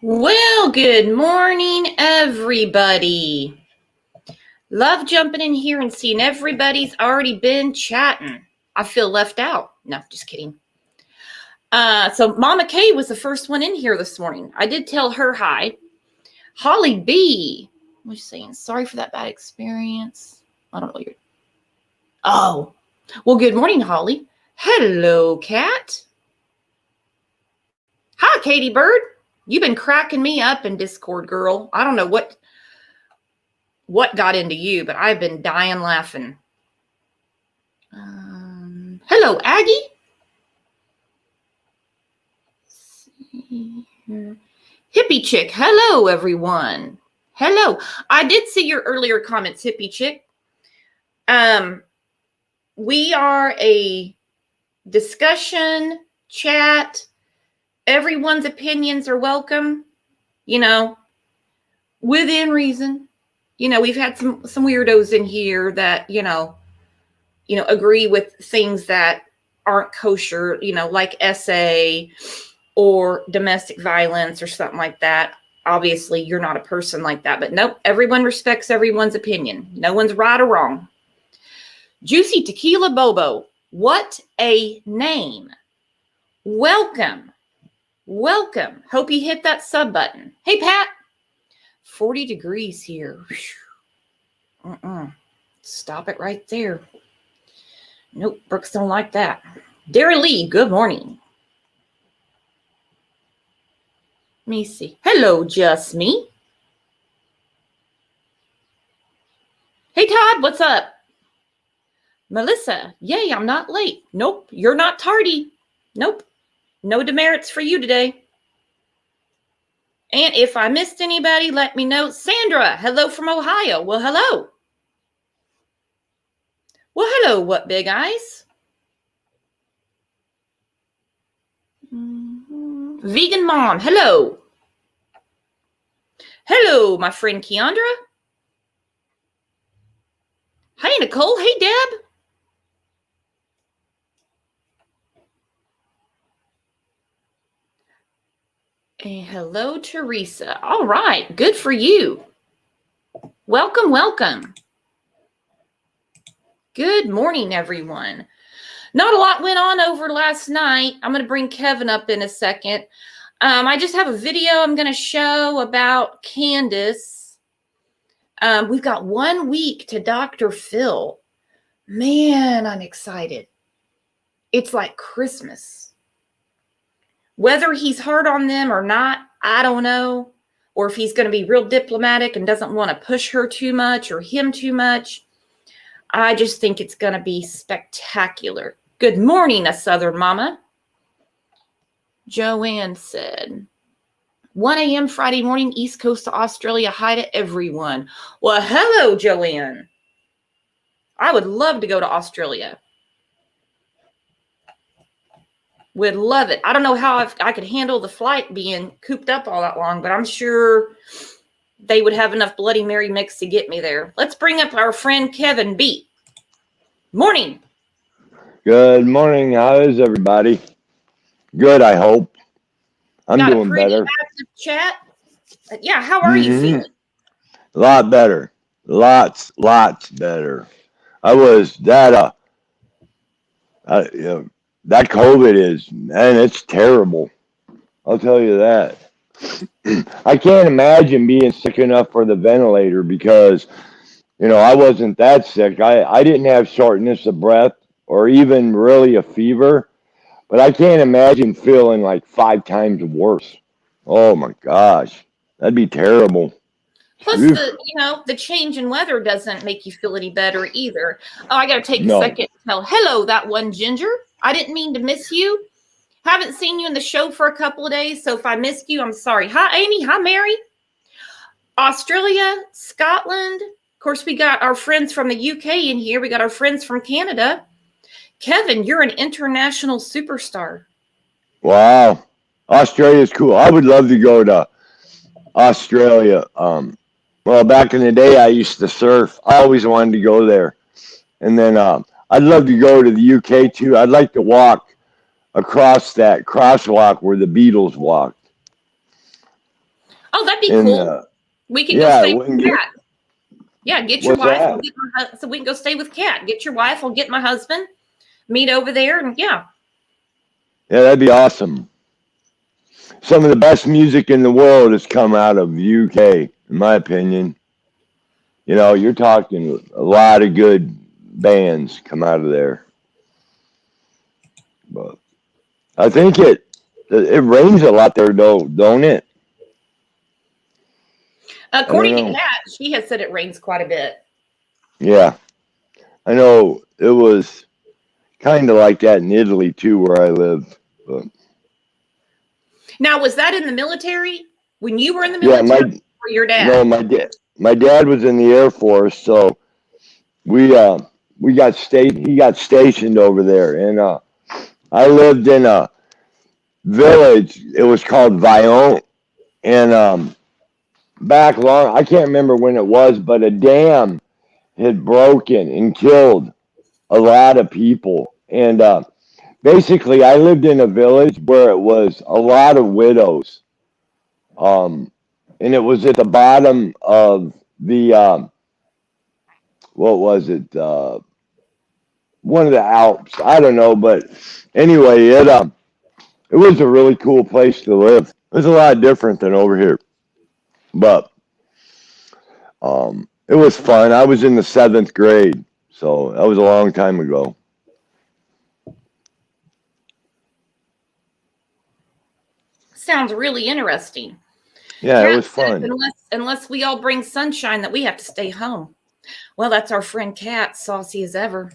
Well, good morning, everybody. Love jumping in here and seeing everybody's already been chatting. I feel left out. No, just kidding. So Mama Kay was the first one in here this morning. I did tell her hi. Holly B. What are you saying? Sorry for that bad experience. I don't know. Oh, well, good morning, Holly. Hello, Kat. Hi, Katie Bird. You've been cracking me up in Discord, girl. I don't know what got into you, but I've been dying laughing. Hello, Aggie. Hippie Chick. Hello, everyone. Hello. I did see your earlier comments, Hippie Chick. We are a discussion, chat. Everyone's opinions are welcome, within reason. We've had some weirdos in here that, agree with things that aren't kosher, like SA or domestic violence or something like that. Obviously, you're not a person like that, but nope, everyone respects everyone's opinion. No one's right or wrong. Juicy Tequila Bobo, what a name. Welcome. Hope you hit that sub button. Hey, Pat. 40 degrees here. Stop it right there. Nope, Brooks don't like that. Dara Lee, good morning. Let me see. Hello, just me. Hey, Todd, what's up? Melissa, yay, I'm not late. Nope, you're not tardy. Nope, no demerits for you today. And if I missed anybody, let me know. Sandra, hello from Ohio. Well, hello. Well, hello, what big eyes? Vegan mom, hello. Hello, my friend Keandra. Hey, Nicole. Hey, Deb. And hello, Teresa. All right, good for you. Welcome. Good morning, everyone. Not a lot went on over last night. I'm going to bring Kevin up in a second. I just have a video I'm going to show about Candace. We've got 1 week to Dr. Phil. Man, I'm excited. It's like Christmas. Whether he's hard on them or not, I don't know. Or if he's going to be real diplomatic and doesn't want to push her too much or him too much. I just think it's going to be spectacular. Good morning, a Southern mama. Joanne said, 1 a.m. Friday morning, East Coast of Australia. Hi to everyone. Well, hello, Joanne. I would love to go to Australia. Would love it. I don't know how I could handle the flight being cooped up all that long, but I'm sure they would have enough Bloody Mary mix to get me there. Let's bring up our friend Kevin B. Morning. Good morning. How is everybody? Good, I hope. I'm Got doing a pretty better. active chat. Yeah, how are you feeling? A lot better. Lots better. I was that that COVID is, man, it's terrible. I'll tell you that. I can't imagine being sick enough for the ventilator because, I wasn't that sick. I didn't have shortness of breath or even really a fever, but I can't imagine feeling like 5 times worse. Oh my gosh, that'd be terrible. Plus, Oof. the change in weather doesn't make you feel any better either. Oh, I got to take a No. second to tell hello, that one Ginger. I didn't mean to miss you. Haven't seen you in the show for a couple of days, so if I missed you, I'm sorry. Hi, Amy. Hi, Mary. Australia, Scotland. Of course, we got our friends from the UK in here. We got our friends from Canada. Kevin, you're an international superstar. Wow. Australia's cool. I would love to go to Australia. Well, back in the day, I used to surf. I always wanted to go there. And then I'd love to go to the UK too. I'd like to walk across that crosswalk where the Beatles walked. Oh, that'd be And cool. We could go yeah, stay with Cat. Yeah, get your what's wife. that? So we can go stay with Cat. Get your wife. I'll get my husband. Meet over there, and yeah. Yeah, that'd be awesome. Some of the best music in the world has come out of UK, in my opinion. You know, you're talking a lot of good bands come out of there. But I think it rains a lot there, though, don't it? According to Kat, she has said it rains quite a bit. Yeah, I know it was kind of like that in Italy too, where I live. But now, was that in the military? When you were in the yeah, military, or your no, dad? my dad was in the Air Force, so we got he got stationed over there, and I lived in a village. It was called Vion, and back long, I can't remember when it was, but a dam had broken and killed a lot of people. And basically, I lived in a village where it was a lot of widows. And it was at the bottom of the, what was it? One of the Alps. I don't know. But anyway, it was a really cool place to live. It was a lot different than over here. But it was fun. I was in the 7th grade. So that was a long time ago. Sounds really interesting. Yeah, it Kat was says, fun. unless we all bring sunshine, that we have to stay home. Well, that's our friend Kat, saucy as ever.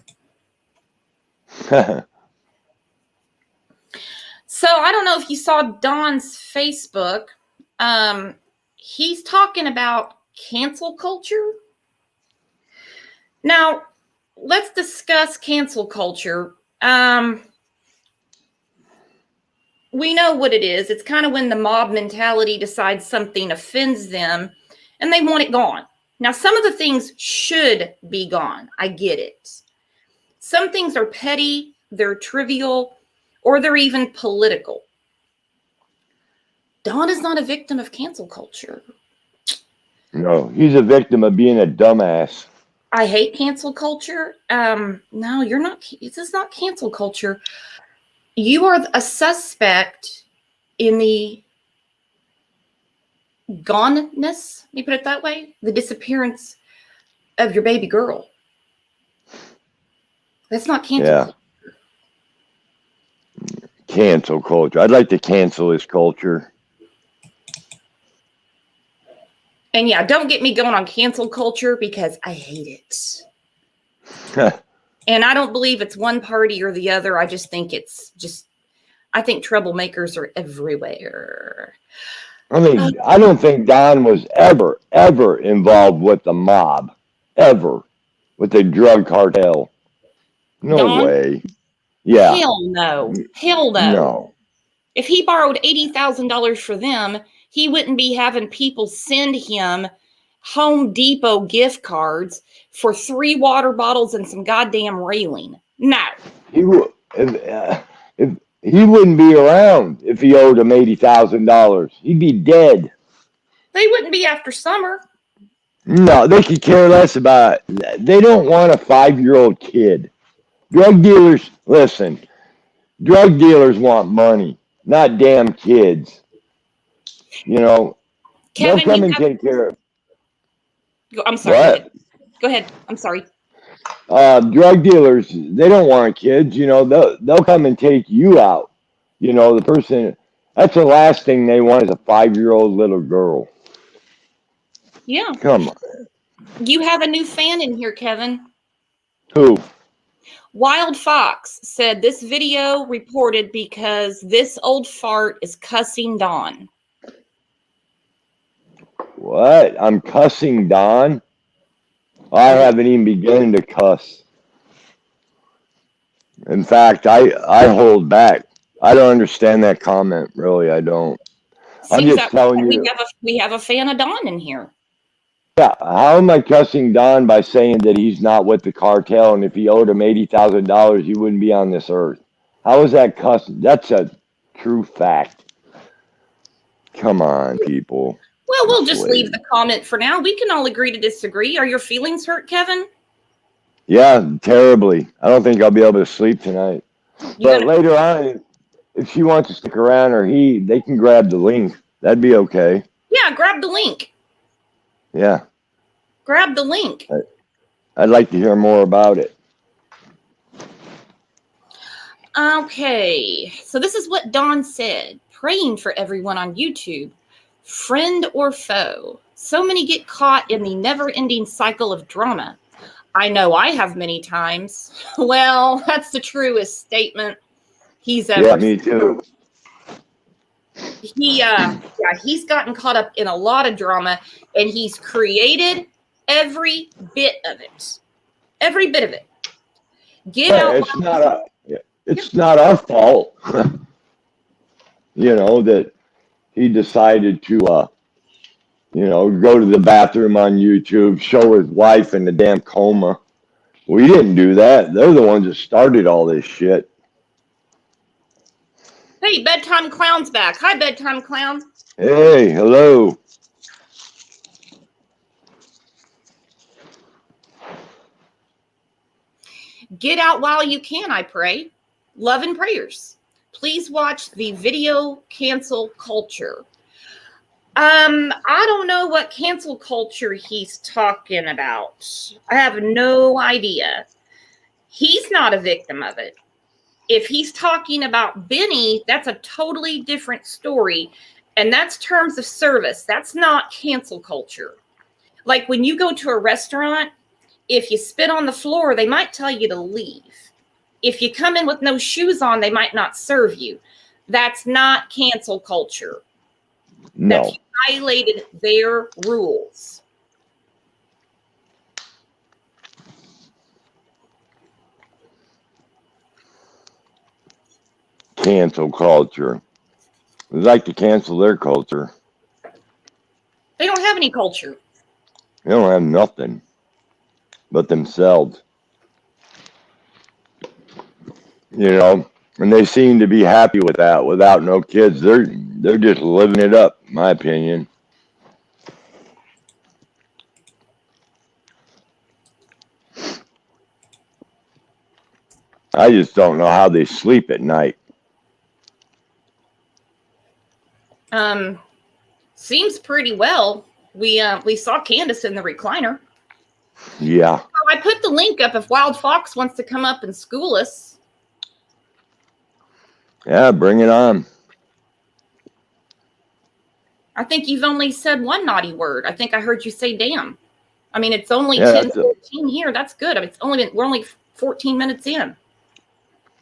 So I don't know if you saw Don's Facebook. He's talking about cancel culture. Now, let's discuss cancel culture. We know what it is. It's kind of when the mob mentality decides something offends them and they want it gone. Now, some of the things should be gone. I get it. Some things are petty, they're trivial, or they're even political. Don is not a victim of cancel culture. No, he's a victim of being a dumbass. I hate cancel culture. No, you're not. This is not cancel culture. You are a suspect in the goneness, let me put it that way, the disappearance of your baby girl. That's not cancel culture. Cancel culture. I'd like to cancel his culture. And yeah, don't get me going on cancel culture because I hate it. And I don't believe it's one party or the other. I just think I think troublemakers are everywhere. I mean, I don't think Don was ever involved with the mob. Ever. With the drug cartel. No Don? way. Yeah. Hell no. Hell no. No. If he borrowed $80,000 for them, he wouldn't be having people send him Home Depot gift cards for 3 water bottles and some goddamn railing. No. He wouldn't be around if he owed him $80,000. He'd be dead. They wouldn't be after summer. No, they could care less about it. They don't want a 5-year-old kid. Drug dealers, listen, drug dealers want money, not damn kids. You know, Kevin, they'll come and take care of. I'm sorry. What? Go ahead. I'm sorry. Drug dealers, they don't want kids. You know, they'll come and take you out. You know, the person. That's the last thing they want is a 5-year-old little girl. Yeah. Come on. You have a new fan in here, Kevin. Who? Wild Fox said this video reported because this old fart is cussing Don. What? I'm cussing Don? I haven't even begun to cuss. In fact, I hold back. I don't understand that comment. Really, I don't. I'm just telling you. We have a fan of Don in here. Yeah, how am I cussing Don by saying that he's not with the cartel, and if he owed him $80,000, he wouldn't be on this earth? How is that cussing? That's a true fact. Come on, people. Well, we'll just leave the comment for now. We can all agree to disagree. Are your feelings hurt, Kevin? Yeah, terribly. I don't think I'll be able to sleep tonight. But later on, if she wants to stick around or they can grab the link. That'd be okay. Yeah, grab the link. Yeah. Grab the link. I'd like to hear more about it. Okay, so this is what Dawn said. Praying for everyone on YouTube, friend or foe. So many get caught in the never-ending cycle of drama. I know I have many times. Well, that's the truest statement he's ever said. Yeah, me too. He's gotten caught up in a lot of drama, and he's created every bit of it. Every bit of it. It's not our fault. That he decided to go to the bathroom on YouTube, show his wife in the damn coma. We didn't do that. They're the ones that started all this shit. Hey, Bedtime Clown's back. Hi, Bedtime Clown. Hey, hello. Get out while you can, I pray. Love and prayers. Please watch the video cancel culture. I don't know what cancel culture he's talking about. I have no idea. He's not a victim of it. If he's talking about Benny, that's a totally different story. And that's terms of service. That's not cancel culture. Like when you go to a restaurant, if you spit on the floor, they might tell you to leave. If you come in with no shoes on, they might not serve you. That's not cancel culture. No. That's violated their rules. Cancel culture. We'd like to cancel their culture. They don't have any culture. They don't have nothing but themselves. And they seem to be happy with that without no kids. They're just living it up, in my opinion. I just don't know how they sleep at night. Seems pretty well. We saw Candace in the recliner. Yeah. So I put the link up if Wild Fox wants to come up and school us. Yeah, bring it on. I think you've only said one naughty word. I think I heard you say damn. I mean, it's only 10:14 here. That's good. I mean, we're only 14 minutes in.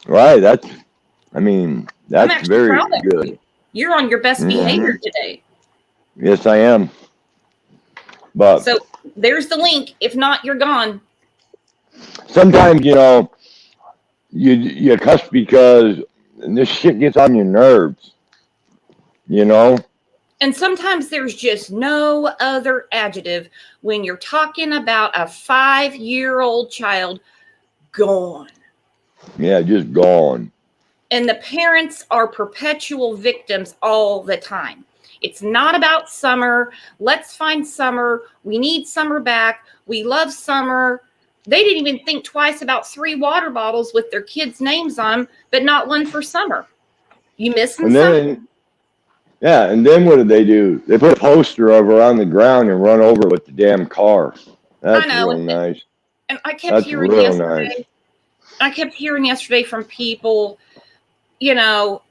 Right. That's very good. You're on your best behavior today. Yes, I am. But so there's the link. If not, you're gone. Sometimes, you cuss because this shit gets on your nerves. And sometimes there's just no other adjective when you're talking about a 5-year-old child gone. Yeah, just gone. And the parents are perpetual victims all the time. It's not about Summer. Let's find Summer. We need Summer back. We love Summer. They didn't even think twice about 3 water bottles with their kids' names on them, but not one for Summer. You missing something? Yeah, and then what did they do? They put a poster of her on the ground and run over it with the damn car. That's real nice. And I kept hearing yesterday. Nice. I kept hearing yesterday from people, oh,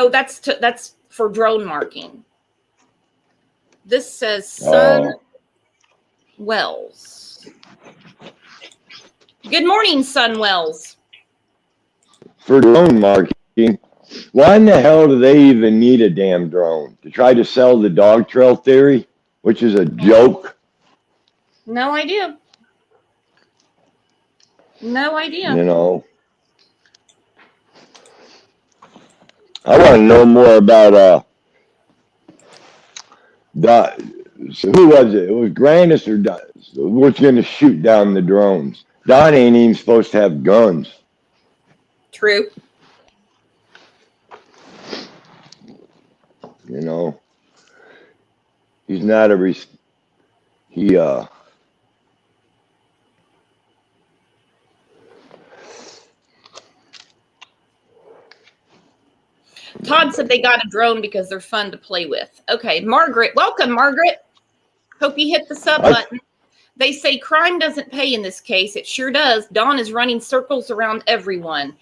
that's for drone marking. This says Sun Wells. Good morning, Sun Wells. For drone marking. Why in the hell do they even need a damn drone? To try to sell the dog trail theory, which is a joke? No idea. No idea. I want to know more about who was it? It was Grandis or Don? What's going to shoot down the drones? Don ain't even supposed to have guns. True. You know, he's not a he Todd said they got a drone because they're fun to play with. Okay, Margaret, welcome, Margaret. Hope you hit the sub button. They say crime doesn't pay in this case. It sure does. Don is running circles around everyone.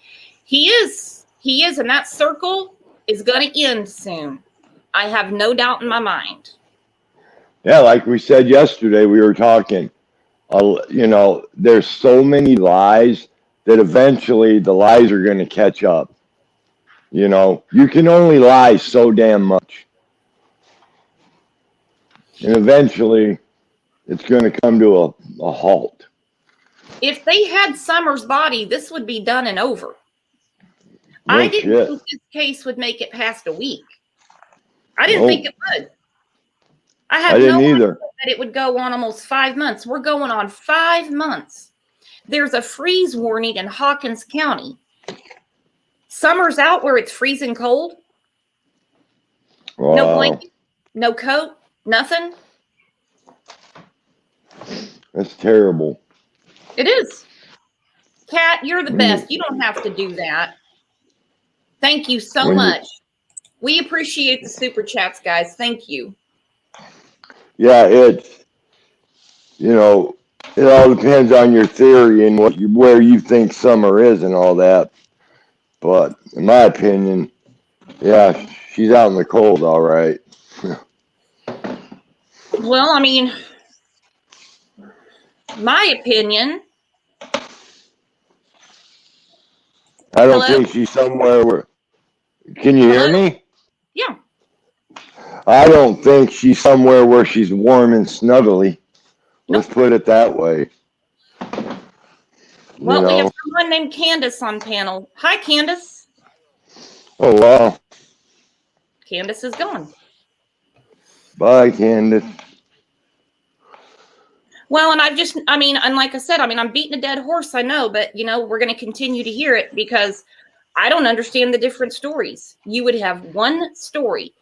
He is, and that circle is going to end soon. I have no doubt in my mind. Yeah, like we said yesterday, we were talking. You know, there's so many lies that eventually the lies are going to catch up. You know, you can only lie so damn much. And eventually, it's going to come to a halt. If they had Summer's body, this would be done and over. No I didn't shit. think this case would make it past a week. I didn't think it would. I had didn't no either. idea that it would go on almost 5 months. We're going on 5 months. There's a freeze warning in Hawkins County. Summer's out where it's freezing cold. Wow. No blanket, no coat, nothing. That's terrible. It is. Kat, you're the best. You don't have to do that. Thank you so much. We appreciate the super chats, guys. Thank you. Yeah, it's, you know, it all depends on your theory and where you think Summer is and all that. But in my opinion, yeah, she's out in the cold, all right. Well, I mean, my opinion. I don't think she's somewhere where. Can you hear me? Yeah. I don't think she's somewhere where she's warm and snuggly. Let's put it that way. Well, we have someone named Candace on panel. Hi, Candace. Oh, wow. Candace is gone. Bye, Candace. Well, and and like I said, I'm beating a dead horse, I know, but, you know, we're going to continue to hear it because I don't understand the different stories. You would have one story.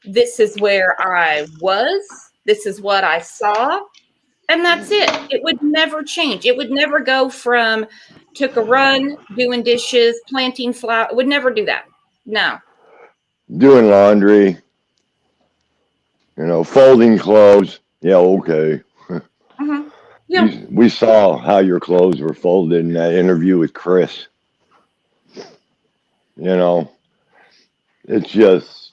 This is where I was. This is what I saw. And that's it. It would never change. It would never go from took a run, doing dishes, planting flowers. It would never do that. No. Doing laundry. You know, folding clothes. Yeah, okay. Mm-hmm. Yeah. We saw how your clothes were folded in that interview with Chris. You know, it's just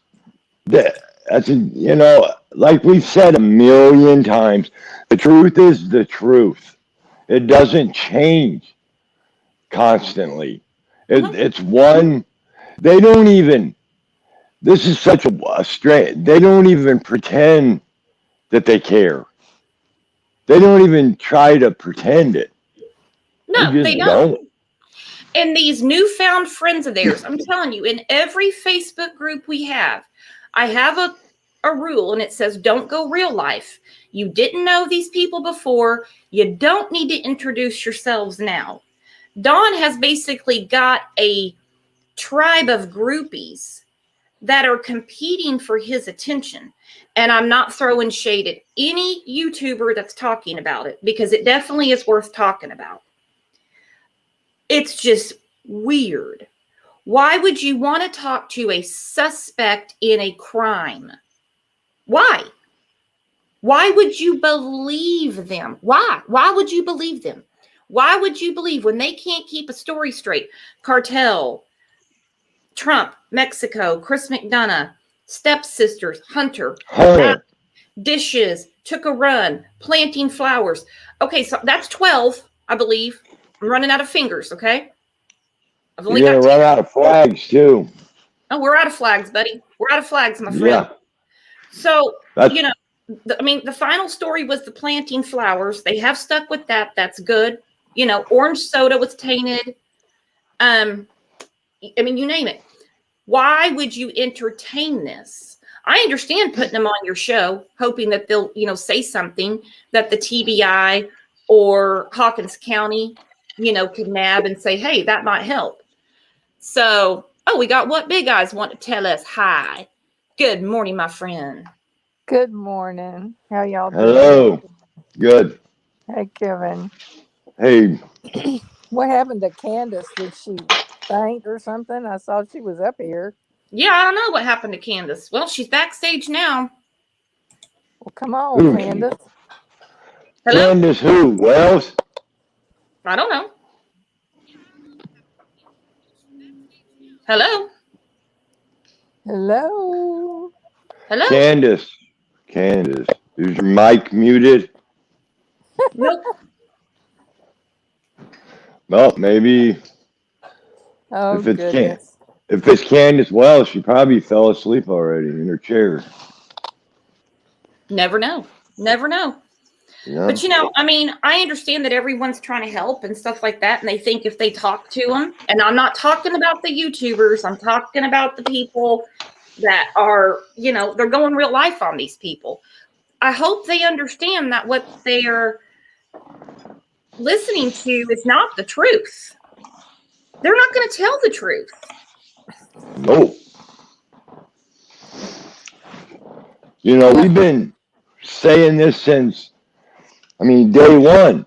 that's you know, like we've said a million times, the truth is the truth. It doesn't change constantly. It's one. They don't even. This is such a straight. They don't even pretend that they care. They don't even try to pretend it. No, they don't. And these newfound friends of theirs, I'm telling you, in every Facebook group we have, I have a rule, and it says, don't go real life. You didn't know these people before. You don't need to introduce yourselves now. Don has basically got a tribe of groupies that are competing for his attention. And I'm not throwing shade at any YouTuber that's talking about it, because it definitely is worth talking about. It's just weird. Why would you want to talk to a suspect in a crime? Why? Why would you believe them? Why? Why would you believe them? Why would you believe when they can't keep a story straight? Cartel, Trump, Mexico, Chris McDonough, stepsisters, Hunter, dishes, took a run, planting flowers. Okay, so that's 12, I believe. I'm running out of fingers, okay? I've only got 10. Run out of flags, too. Oh, we're out of flags, buddy. We're out of flags, my friend. Yeah. So, you know, the final story was the planting flowers. They have stuck with that. That's good. You know, orange soda was tainted. I mean, you name it. Why would you entertain this? I understand putting them on your show, hoping that they'll, you know, say something that the TBI or Hawkins County, you know, could nab and say, hey, that might help. So, oh, we got What Big Eyes want to tell us hi. Good morning, my friend. Good morning. How y'all doing? Hello. Good. Hey, Kevin. Hey, What happened to Candace? Did she faint or something? I saw she was up here. Yeah, I don't know what happened to Candace. Well, she's backstage now. Well, come on, who? Candace. Hello? Candace who? Wells? I don't know. Hello? Hello. Hello? Candace. Is your mic muted? Nope. Well, maybe Oh, if it's can goodness. if it's Candace Wells, she probably fell asleep already in her chair. Never know. Never know. Yeah. But I mean, I understand that everyone's trying to help and stuff like that. And they think if they talk to them, and I'm not talking about the YouTubers, I'm talking about the people that are, they're going real life on these people. I hope they understand that what they're listening to is not the truth. They're not going to tell the truth. No. We've been saying this since, day one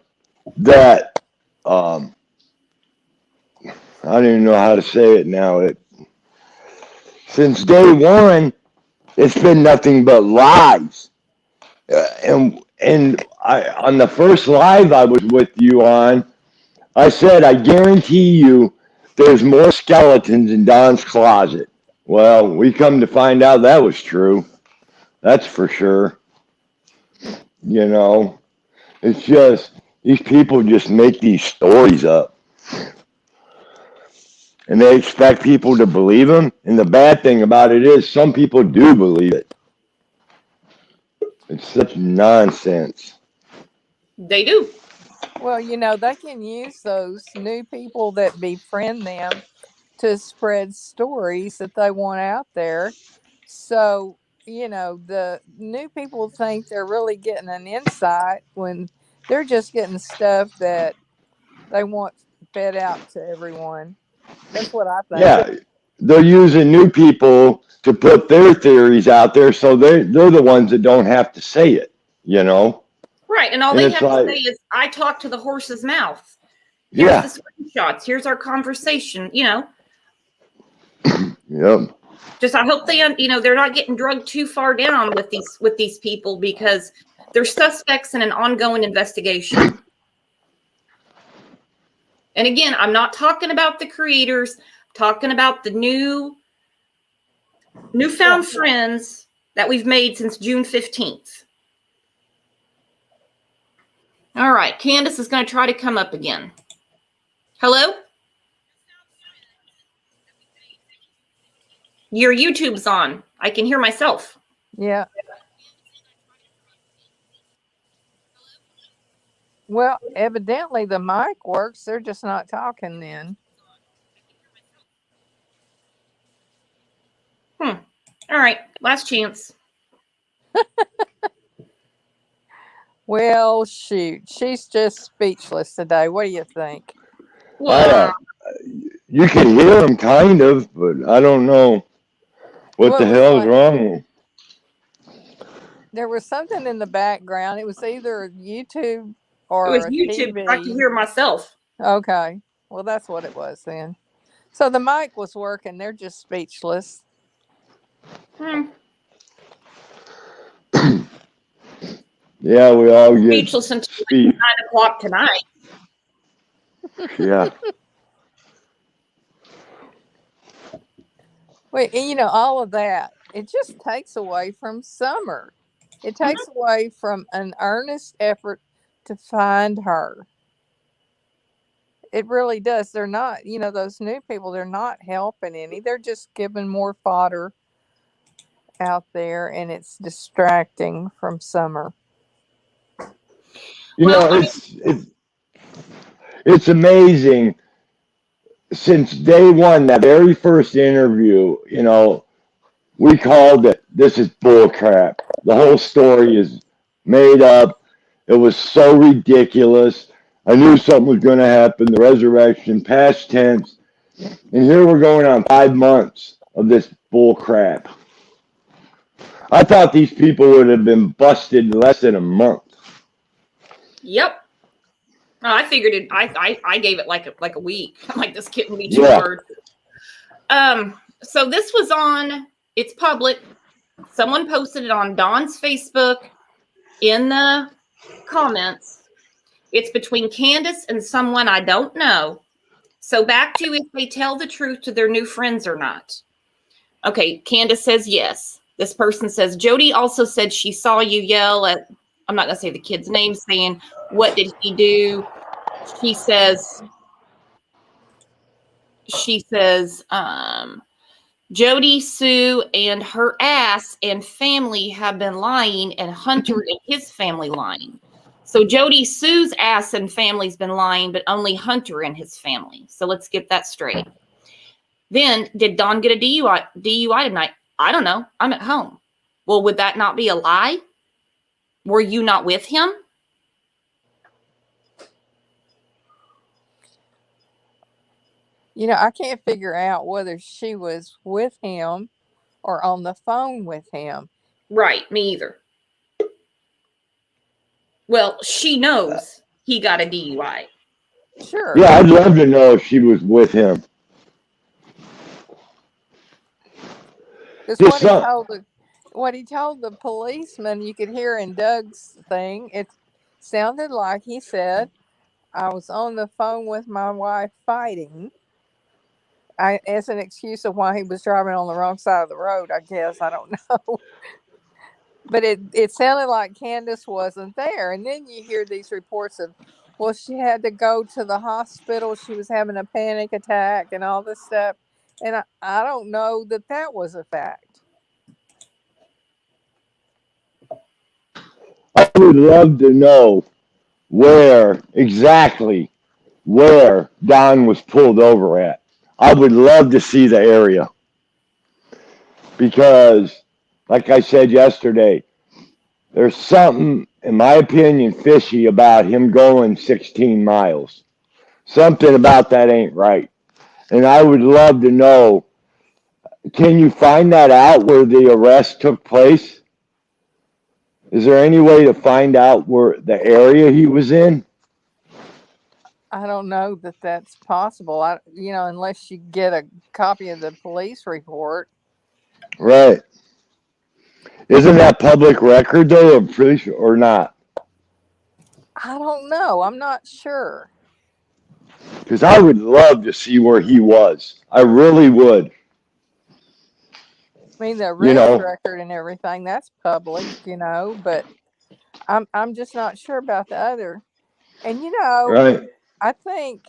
that I don't even know how to say it now. Since day one, it's been nothing but lies. And on the first live I was with you on, I said I guarantee you there's more skeletons in Don's closet. Well, we come to find out that was true. That's for sure. It's just these people just make these stories up. And they expect people to believe them. And the bad thing about it is some people do believe it. It's such nonsense. They do. Well, they can use those new people that befriend them to spread stories that they want out there. So, the new people think they're really getting an insight when they're just getting stuff that they want fed out to everyone. That's what I think. Yeah, they're using new people to put their theories out there so they're the ones that don't have to say it, you know? Right. And all And they it's have to say like, is, I talked to the horse's mouth. Here's yeah, the screenshots. Here's our conversation. yep. Just I hope they're not getting drugged too far down with these people because they're suspects in an ongoing investigation. And again, I'm not talking about the creators, I'm talking about the newfound friends that we've made since June 15th. All right, Candace is going to try to come up again. Hello? Your YouTube's on. I can hear myself. Yeah. Well, evidently the mic works. They're just not talking then. All right, last chance. Well, shoot. She's just speechless today. What do you think? Well, You can hear them kind of, but I don't know what Well, the it was hell is like wrong. there was something in the background. It was either YouTube it was or YouTube. I can TV. hear myself. Okay. Well, that's what it was then. So the mic was working. They're just speechless. Yeah, we all get Speechless until speech. 9 o'clock tonight. Yeah. Wait, and all of that, it just takes away from Summer. It takes away from an earnest effort to find her. It really does. They're not, those new people, they're not helping any. They're just giving more fodder out there, and it's distracting from Summer. It's amazing. Since day one, that very first interview, we called it, this is bull crap. The whole story is made up. It was so ridiculous. I knew something was going to happen. The resurrection, past tense. And here we're going on 5 months of this bull crap. I thought these people would have been busted in less than a month. Yep. I figured it. I gave it like a week. I'm like, this couldn't be too Yeah. hard. So this was on. It's public. Someone posted it on Dawn's Facebook in the comments. It's between Candace and someone I don't know. So back to if they tell the truth to their new friends or not. Okay, Candace says yes. This person says, Jody also said she saw you yell at, I'm not going to say the kid's name, saying, what did he do? She says, Jody, Sue, and her ass and family have been lying, and Hunter and his family lying. So Jody, Sue's ass and family's been lying, but only Hunter and his family. So let's get that straight. Then, did Dawn get a DUI tonight? I don't know. I'm at home. Well, would that not be a lie? Were you not with him? You know, I can't figure out whether she was with him or on the phone with him. Right, me either. Well, she knows he got a DUI. Sure. Yeah, I'd love to know if she was with him. Because what he told the policeman, you could hear in Doug's thing, it sounded like he said, I was on the phone with my wife fighting. As an excuse of why he was driving on the wrong side of the road, I guess. I don't know. But it sounded like Candace wasn't there. And then you hear these reports of, well, she had to go to the hospital. She was having a panic attack and all this stuff. And I don't know that was a fact. I would love to know exactly where Don was pulled over at. I would love to see the area. Because, like I said yesterday, there's something, in my opinion, fishy about him going 16 miles. Something about that ain't right. And I would love to know, can you find that out where the arrest took place? Is there any way to find out where the area he was in? I don't know that that's possible. Unless you get a copy of the police report. Right. Isn't that public record though? I'm pretty sure, or not? I don't know. I'm not sure. Because I would love to see where he was. I really would. I mean, the arrest record and everything, that's public, but I'm just not sure about the other. And, Right. I think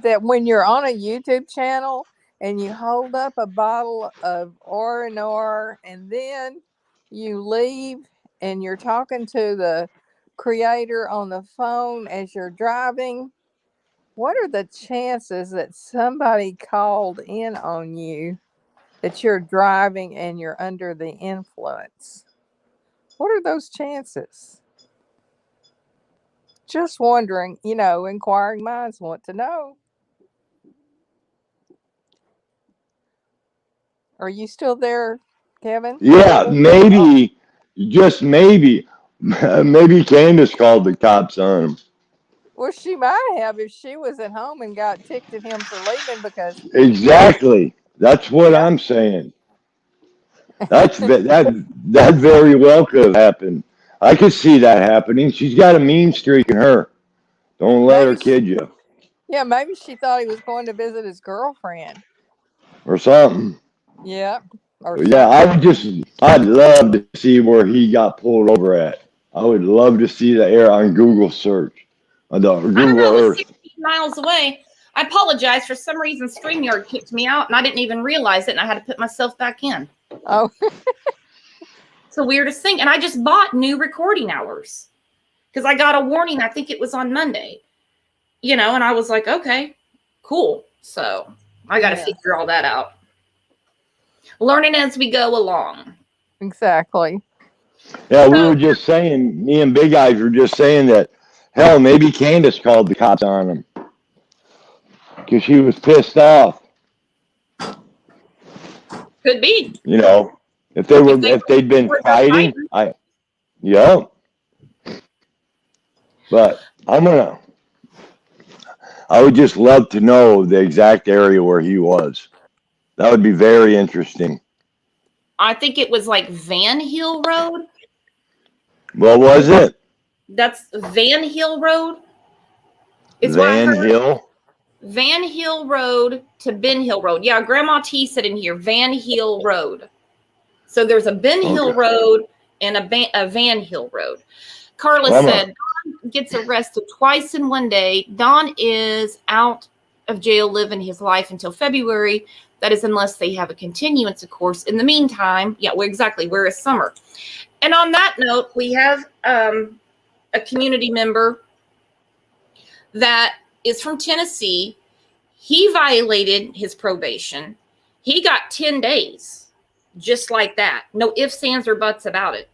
that when you're on a YouTube channel and you hold up a bottle of R&R and then you leave and you're talking to the creator on the phone as you're driving, what are the chances that somebody called in on you that you're driving and you're under the influence? What are those chances? Just wondering, inquiring minds want to know. Are you still there, Kevin? Yeah, maybe, just maybe, maybe Candace called the cops on him. Well, she might have if she was at home and got ticked at him for leaving because... Exactly. That's what I'm saying. That very well could have happened. I could see that happening. She's got a mean streak in her. Don't let her kid you. Yeah, maybe she thought he was going to visit his girlfriend. Or something. Yeah. Yeah, I'd love to see where he got pulled over at. I would love to see the air on Google search. On the Google Earth. 16 miles away. I apologize. For some reason, StreamYard kicked me out, and I didn't even realize it, and I had to put myself back in. Oh. It's the weirdest thing. And I just bought new recording hours because I got a warning. I think it was on Monday. And I was like, okay, cool. So I got to figure all that out. Learning as we go along. Exactly. Yeah, we were just saying, me and Big Eyes were just saying that, hell, maybe Candace called the cops on him. Because she was pissed off. Could be. If they'd been fighting, yeah. But I would just love to know the exact area where he was. That would be very interesting. I think it was like Van Hill Road. What was it? That's Van Hill Road. It's Van Hill? Van Hill Road to Ben Hill Road. Yeah, Grandma T said in here, Van Hill Road. So there's a Ben Hill Road and a Van Hill Road. Carla said, Don gets arrested twice in one day. Don is out of jail living his life until February. That is unless they have a continuance, of course. In the meantime, yeah, well, exactly. Where is summer? And on that note, we have a community member that is from Tennessee. He violated his probation. He got 10 days, just like that. No ifs, ands, or buts about it.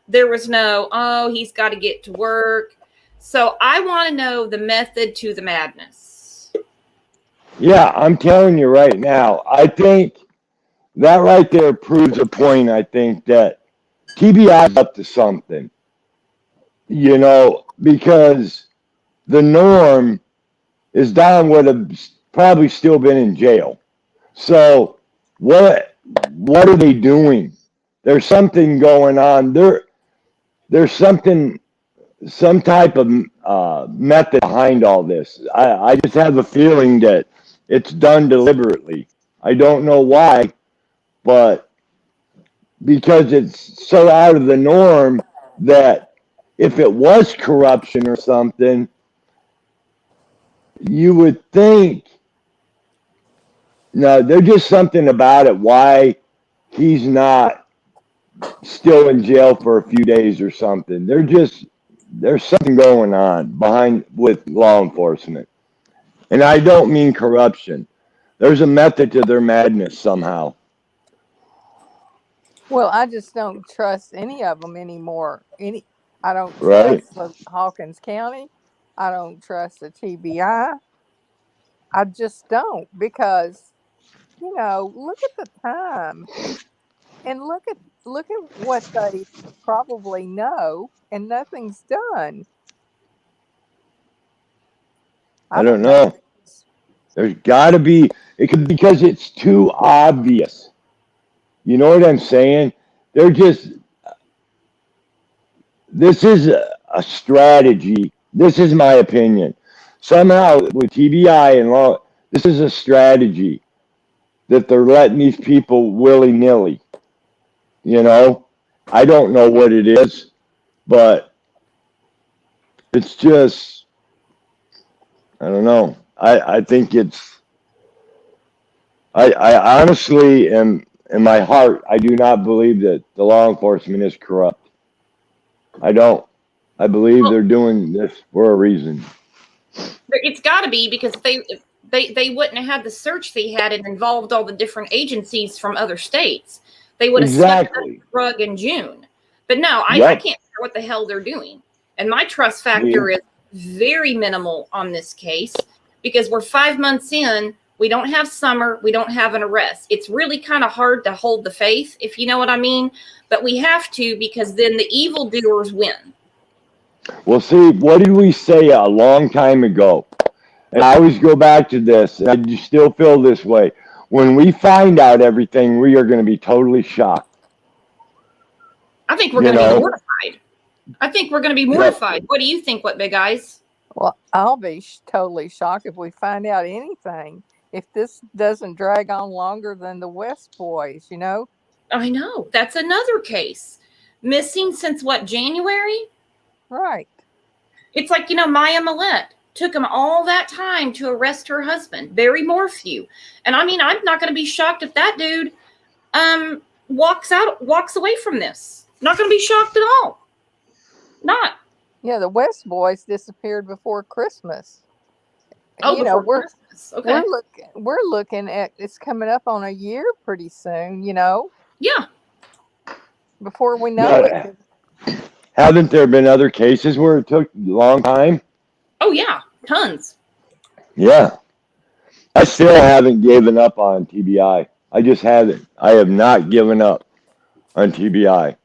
There was no, oh, he's got to get to work. So I want to know the method to the madness. Yeah, I'm telling you right now, I think that right there proves a point. I think that TBI is up to something, because the norm is Don would have probably still been in jail. So what are they doing? There's something going on. There's some type of method behind all this. I just have a feeling that it's done deliberately. I don't know why, but because it's so out of the norm that if it was corruption or something, you would think, no, there's just something about it why he's not still in jail for a few days or something. There's something going on behind with law enforcement. And I don't mean corruption. There's a method to their madness somehow. Well, I just don't trust any of them anymore. I don't Right. trust the Hawkins County. I don't trust the TBI. I just don't, because look at the time, and look at what they probably know, and nothing's done. I don't know. There's got to be, because it's too obvious. You know what I'm saying? This is a strategy. This is my opinion. Somehow with TBI and law, this is a strategy that they're letting these people willy-nilly. I don't know what it is, but it's just, I don't know. I think I honestly am, in my heart, I do not believe that the law enforcement is corrupt. I don't. I believe they're doing this for a reason. It's got to be, because they wouldn't have had the search they had and involved all the different agencies from other states. They would have swept the rug in June. But no, I can't figure what the hell they're doing. And my trust factor is very minimal on this case, because we're 5 months in. We don't have summer. We don't have an arrest. It's really kind of hard to hold the faith, if you know what I mean. But we have to, because then the evildoers win. Well, see, what did we say a long time ago? And I always go back to this, and I still feel this way. When we find out everything, we are going to be totally shocked. I think we're going to be mortified. I think we're going to be mortified. What do you think, Big Eyes? Well, I'll be totally shocked if we find out anything. If this doesn't drag on longer than the West Boys, I know. That's another case. Missing since what, January? Right. It's like, Maya Millette. Took him all that time to arrest her husband, Barry Morphew. And I mean, I'm not going to be shocked if that dude walks away from this. Not going to be shocked at all. Not. Yeah, the West Boys disappeared before Christmas. Oh, before Christmas. Okay. We're looking at, it's coming up on a year pretty soon, Yeah. Before we know it. Haven't there been other cases where it took a long time? Oh, yeah. Tons. Yeah. I still haven't given up on TBI. I just haven't. I have not given up. on TBI.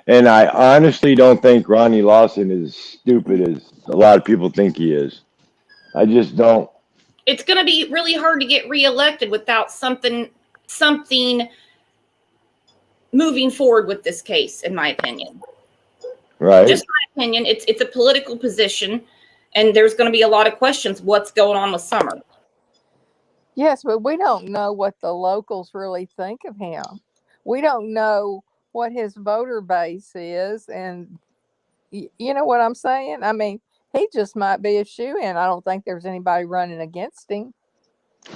And I honestly don't think Ronnie Lawson is as stupid as a lot of people think he is. I just don't. It's going to be really hard to get reelected without something moving forward with this case, in my opinion. Right. Just my opinion. It's a political position, and there's going to be a lot of questions. What's going on with Summer? Yes, but we don't know what the locals really think of him. We don't know what his voter base is, and you know what I'm saying? I mean, he just might be a shoo-in. I don't think there's anybody running against him.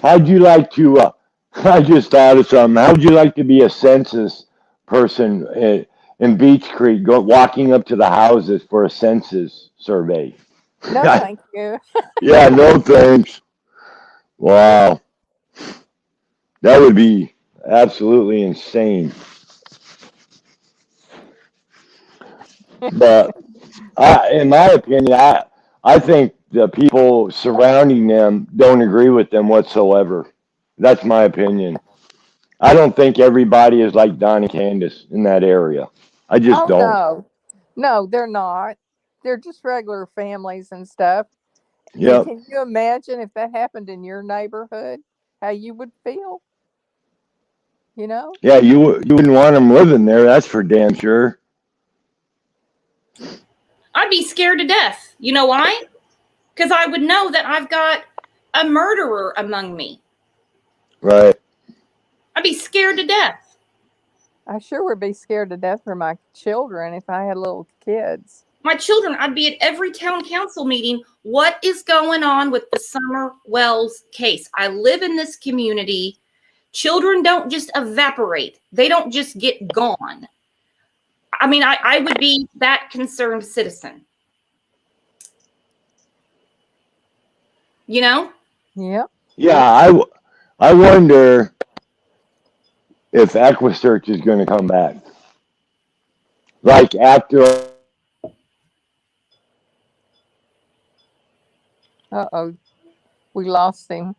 How'd you like to? I just thought of something. How'd you like to be a census person in Beach Creek, walking up to the houses for a census survey? No, thank you. Yeah, no thanks. Wow, that would be absolutely insane. But in my opinion, I think the people surrounding them don't agree with them whatsoever. That's my opinion. I don't think everybody is like Don and Candace in that area. I just Oh don't. no, they're not. They're just regular families and stuff. And Yep. can you imagine if that happened in your neighborhood, how you would feel? You know? Yeah, you wouldn't want them living there. That's for damn sure. I'd be scared to death. You know why? Because I would know that I've got a murderer among me. Right. I'd be scared to death. I sure would be scared to death for my children if I had little kids. My children, I'd be at every town council meeting. What is going on with the Summer Wells case? I live in this community. Children don't just evaporate. They don't just get gone. I mean, I would be that concerned citizen. You know? Yep. Yeah, I wonder if Equisearch is going to come back. Like after. Uh-oh. We lost him.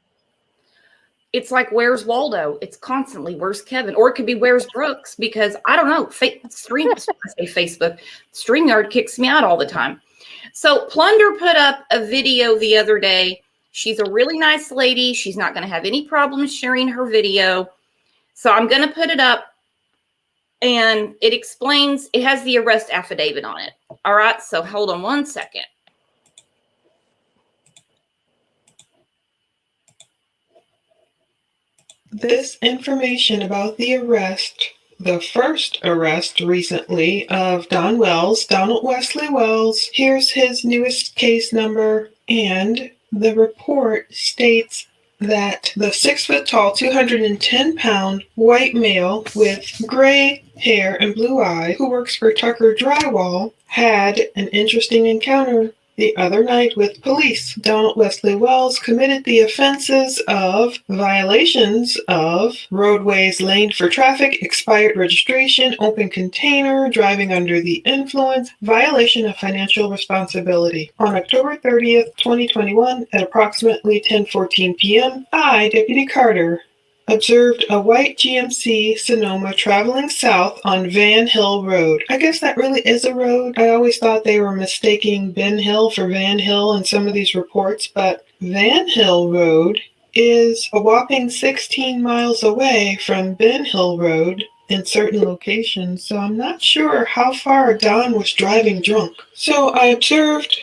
It's like, where's Waldo? It's constantly, where's Kevin? Or it could be, where's Brooks? Because I don't know. Facebook. StreamYard kicks me out all the time. So Plunder put up a video the other day. She's a really nice lady. She's not going to have any problems sharing her video. So I'm going to put it up. And it explains, it has the arrest affidavit on it. All right. So hold on one second. This information about the arrest, the first arrest recently of Don Wells, Donald Wesley Wells, here's his newest case number, and the report states that the 6-foot-tall, 210-pound white male with gray hair and blue eyes who works for Tucker Drywall had an interesting encounter the other night with police. Donald Wesley Wells committed the offenses of violations of roadways laned for traffic, expired registration, open container, driving under the influence, violation of financial responsibility. On October 30th, 2021, at approximately 10:14 p.m., I, Deputy Carter, observed a white GMC Sonoma traveling south on Van Hill Road. I guess that really is a road. I always thought they were mistaking Ben Hill for Van Hill in some of these reports, but Van Hill Road is a whopping 16 miles away from Ben Hill Road in certain locations, so I'm not sure how far Don was driving drunk. So I observed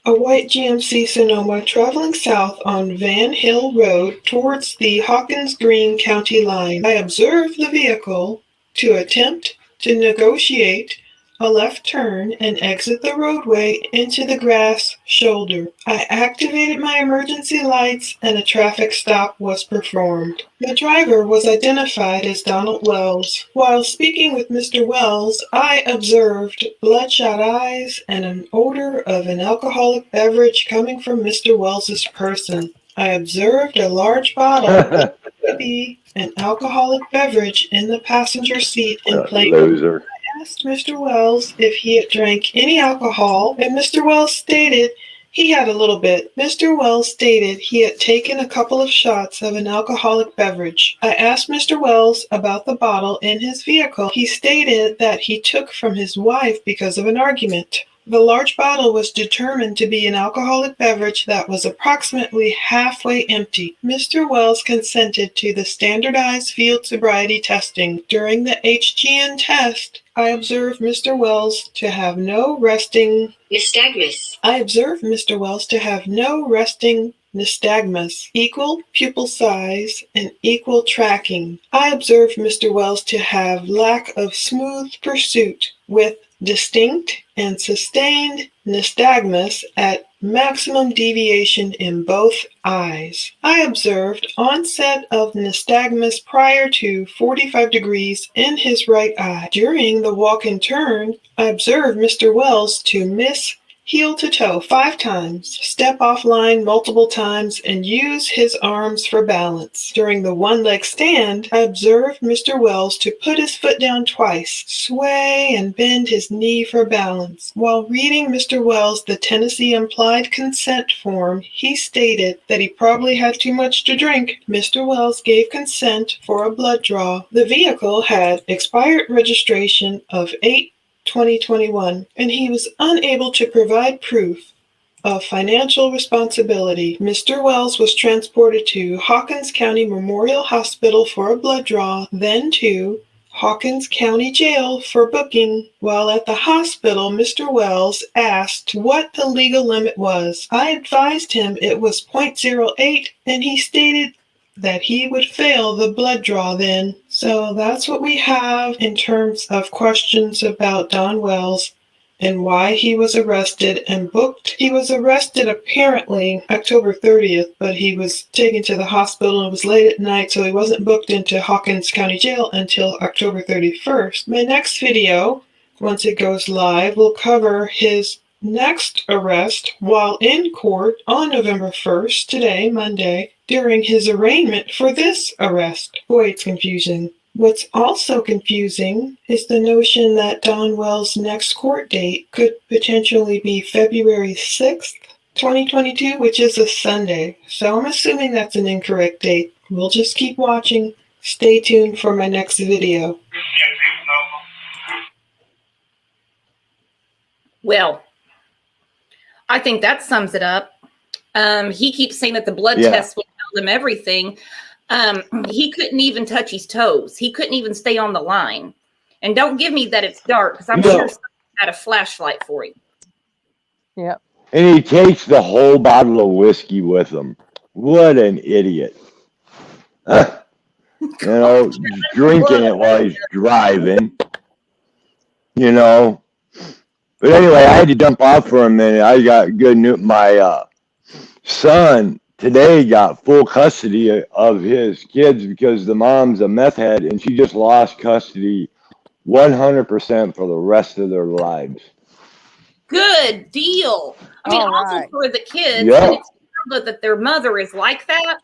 a white GMC Sonoma traveling south on Van Hill Road towards the Hawkins Green County line. I observed the vehicle to attempt to negotiate a left turn and exit the roadway into the grass shoulder. I activated my emergency lights and a traffic stop was performed. The driver was identified as Donald Wells. While speaking with Mr. Wells, I observed bloodshot eyes and an odor of an alcoholic beverage coming from Mr. Wells's person. I observed a large bottle of an alcoholic beverage in the passenger seat in plain. Loser. I asked Mr. Wells if he had drank any alcohol, and Mr. Wells stated He had a little bit. Mr. Wells stated he had taken a couple of shots of an alcoholic beverage. I asked Mr. Wells about the bottle in his vehicle. He stated that he took from his wife because of an argument. The large bottle was determined to be an alcoholic beverage that was approximately halfway empty. Mr. Wells consented to the standardized field sobriety testing. During the HGN test, I observed Mr. Wells to have no resting nystagmus. Nystagmus, equal pupil size, and equal tracking. I observed Mr. Wells to have lack of smooth pursuit with distinct and sustained nystagmus at maximum deviation in both eyes. I observed onset of nystagmus prior to 45 degrees in his right eye. During the walk and turn, I observed Mr. Wells to miss heel to toe 5 times, step offline multiple times, and use his arms for balance. During the one-leg stand, I observed Mr. Wells to put his foot down twice, sway and bend his knee for balance. While reading Mr. Wells the Tennessee implied consent form, he stated that he probably had too much to drink. Mr. Wells gave consent for a blood draw. The vehicle had expired registration of 8/2021, and he was unable to provide proof of financial responsibility. Mr. Wells was transported to Hawkins County Memorial Hospital for a blood draw, then to Hawkins County Jail for booking. While at the hospital, Mr. Wells asked what the legal limit was. I advised him it was .08, and he stated that he would fail the blood draw then. So that's what we have in terms of questions about Don Wells and why he was arrested and booked. He was arrested apparently October 30th, but he was taken to the hospital and it was late at night, so he wasn't booked into Hawkins County Jail until October 31st. My next video, once it goes live, will cover his next arrest while in court on November 1st, today, Monday, during his arraignment for this arrest. Boy, it's confusing. What's also confusing is the notion that Don Wells' next court date could potentially be February 6th, 2022, which is a Sunday. So I'm assuming that's an incorrect date. We'll just keep watching. Stay tuned for my next video. Well, I think that sums it up. He keeps saying that the blood Yeah. test would tell him everything. He couldn't even touch his toes. He couldn't even stay on the line. And don't give me that it's dark, because I'm No. sure someone had a flashlight for him. Yep. And he takes the whole bottle of whiskey with him. What an idiot. Drinking it while he's driving. But anyway, I had to jump off for a minute. I got good news. My son today got full custody of his kids because the mom's a meth head and she just lost custody 100% for the rest of their lives. Good deal. I mean, All also right. for the kids, Yeah. and it's terrible that their mother is like that.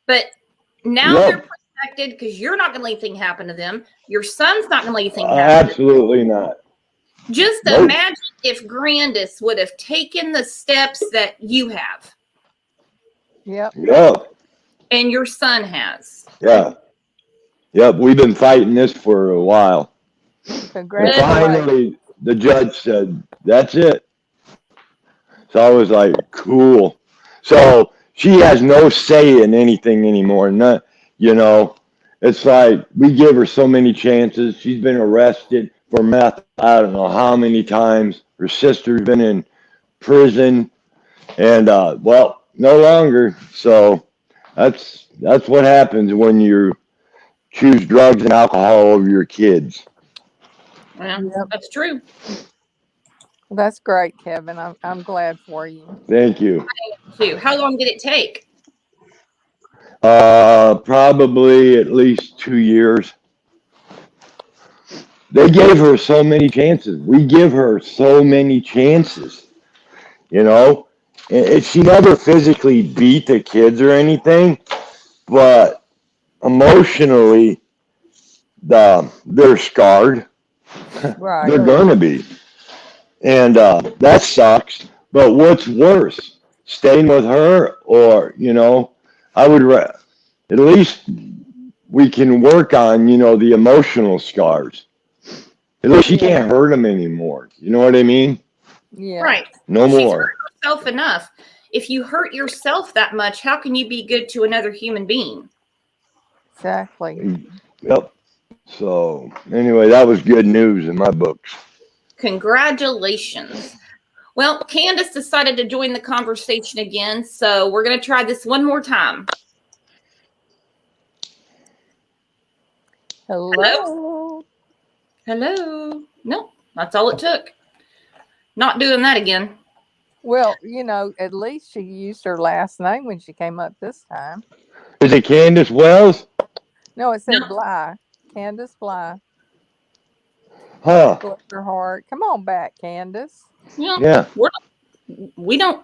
But now Yeah. they're protected because you're not going to let anything happen to them. Your son's not going to let anything happen to them. Absolutely not. Just Nope. imagine if Grandis would have taken the steps that you have Yep. Yep. and your son has. Yeah. Yep. We've been fighting this for a while. And Congratulations. finally, the judge said, that's it. So I was like, cool. So she has no say in anything anymore. Not, it's like we give her so many chances. She's been arrested for meth, I don't know how many times. Her sister's been in prison. And, no longer. So that's what happens when you choose drugs and alcohol over your kids. Well, Yep. that's true. That's great, Kevin. I'm glad for you. Thank you. Too. How long did it take? Probably at least 2 years. They gave her so many chances. We give her so many chances, And she never physically beat the kids or anything, but emotionally, they're scarred. Right. They're going to be. And that sucks. But what's worse, staying with her or, I would, at least we can work on, the emotional scars. At least she Yeah. can't hurt them anymore. You know what I mean? Yeah. Right. No She's more. hurt herself enough. If you hurt yourself that much, how can you be good to another human being? Exactly. Yep. So anyway, that was good news in my books. Congratulations. Well, Candace decided to join the conversation again, so we're going to try this one more time. Hello. Hello. Nope, that's all it took. Not doing that again. Well, at least she used her last name when she came up this time. Is it Candace Wells? No, it said No. Bly. Candace Bly. Huh. Bless her heart. Come on back, Candace. Yeah. We don't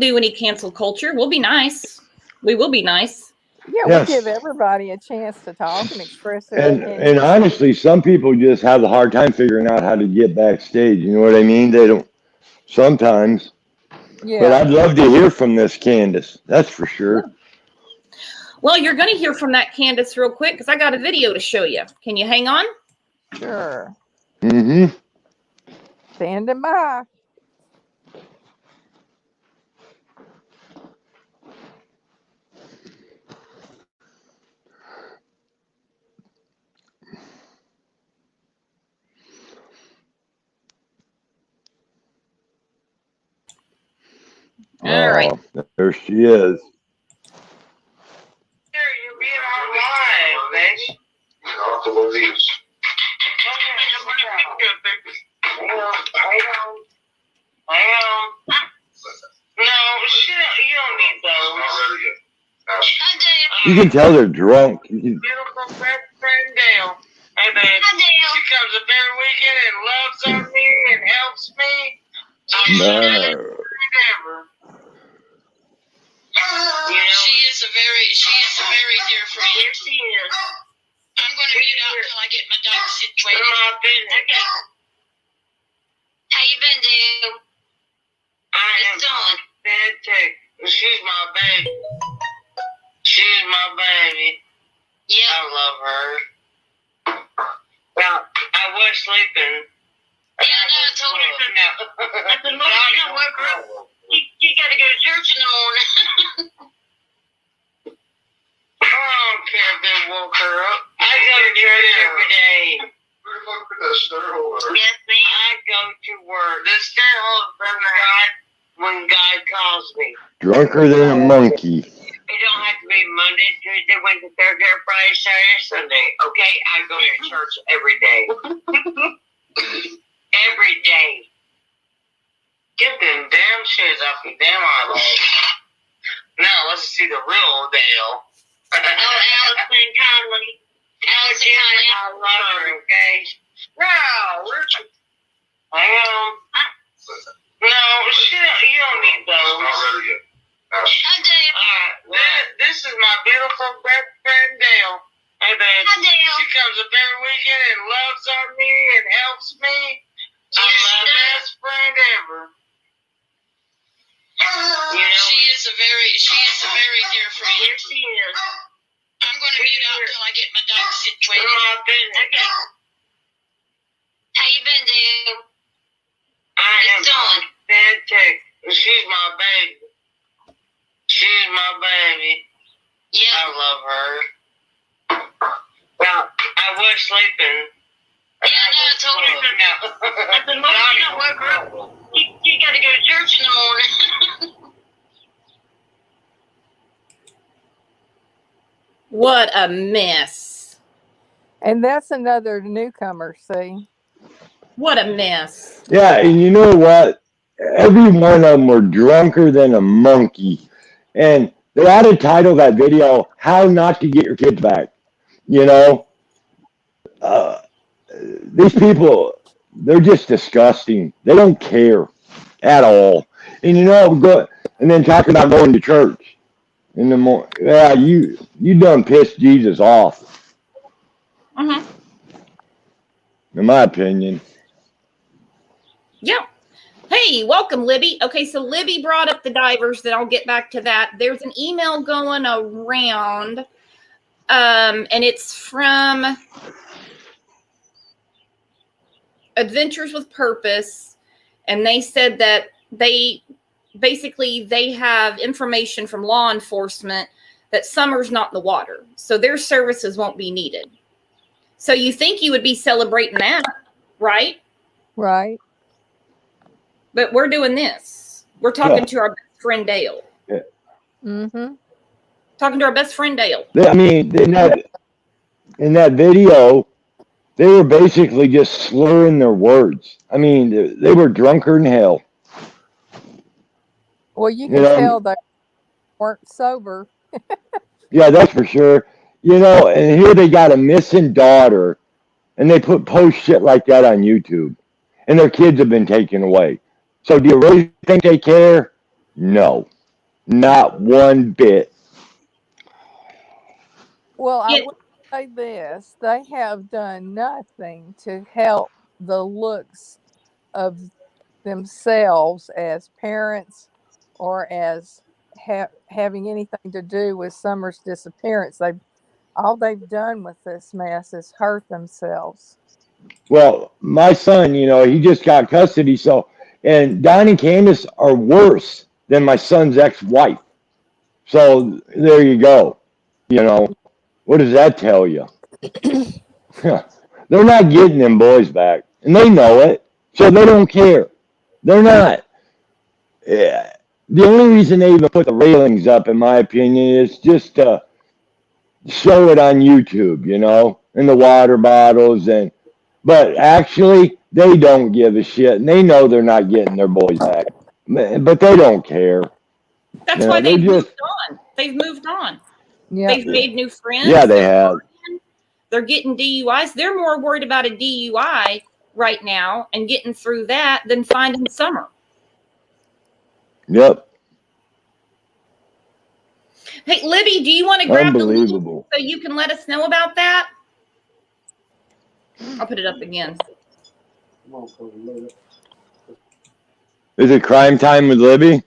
do any cancel culture. We'll be nice. We will be nice. Yeah, Yes. we give everybody a chance to talk and express their And opinions. honestly, some people just have a hard time figuring out how to get backstage. You know what I mean? They don't sometimes. But Yeah. I'd love to hear from this Candace. That's for sure. Well, you're going to hear from that Candace real quick because I got a video to show you. Can you hang on? Sure. Mm-hmm. Standing by. All right. There she is. You're being on live, baby. Off the movies. Hang on. No, you don't need those. Not ready yet. You can tell they're drunk. Beautiful best friend Dale. Hey, babe. Hi, Dale. She comes up every weekend and loves on me and helps me. She's No. ever. She is a very dear friend. Yes, she is. I'm going to mute out until I get my dog situated. Okay. How you been, Dale? I am fantastic. She's my baby. She's my baby. Yeah. I love her. Well, I was sleeping. Yeah, no, I told her. No. I said, Mom, you don't wake her up. You got to go to church in the morning. I don't care if they woke her up. I go to church every day. Where the fuck put that stir holder? Yes, ma'am. I go to work. The stir holder from God when God calls me. Drunker than a monkey. It don't have to be Monday, Tuesday, Wednesday, Thursday, Friday, Saturday, Sunday. Okay? I go to church every day. Every day. Get them damn shoes off your damn eyeballs. Now let's see the real Dale. Oh, Allison Conley. Allison Conley. I love her, okay? Now, Richard. Hang on. No, you don't need those. Not ready yet. Hi, Dale. This is my beautiful best friend, Dale. Hey, babe. Hi, Dale. She comes up every weekend and loves on me and helps me. Yes, I'm my best friend ever. She is a very dear friend. Yes, she is. I'm going to mute out until I get my dog situated. Okay. How you been, Dale? I am fantastic. She's my baby. She's my baby. Yeah. I love her. Well, I was sleeping. Yeah, no, I told her. No. I said, Mom, you don't wake her up. You got to go to church in the morning. What a mess. And that's another newcomer, see? What a mess. Yeah, and you know what? Every one of them were drunker than a monkey. And they ought to title that video, How Not to Get Your Kids Back. You know? These people, they're just disgusting. They don't care at all. And and then talking about going to church in the morning. Yeah, you done pissed Jesus off. Mm-hmm. In my opinion. Yep. Hey, Hey, welcome, Libby. Okay, so Libby brought up the divers, then I'll get back to that. There's an email going around, and it's from Adventures with Purpose, and they said that they have information from law enforcement that summer's not in the water, so their services won't be needed. So you think you would be celebrating that, right? Right. But we're doing this. We're talking to our best friend Dale. Yeah. Mm-hmm. Talking to our best friend Dale. I mean, in that video, they were basically just slurring their words. I mean, they were drunker than hell. Well, you can tell they weren't sober. Yeah, that's for sure. You know, and here they got a missing daughter, and they post shit like that on YouTube, and their kids have been taken away. So do you really think they care? No, not one bit. Well, I would say this. They have done nothing to help the looks of themselves as parents or as having anything to do with Summer's disappearance. All they've done with this mess is hurt themselves. Well, my son, you know, he just got custody, and Don and Candace are worse than my son's ex-wife. So there you go. You know, what does that tell you? They're not getting them boys back, and they know it, so they don't care. They're not. Yeah. The only reason they even put the railings up, in my opinion, is just to show it on YouTube, you know, and the water bottles, but actually they don't give a shit, and they know they're not getting their boys back, but they don't care. That's why they've moved on. They've moved on. Yeah. They've made new friends. Yeah, they have. They're getting DUIs. They're more worried about a DUI right now and getting through that than finding Summer. Yep. Hey, Libby, do you want to grab the link Unbelievable. so you can let us know about that? I'll put it up again. Is it crime time with Libby?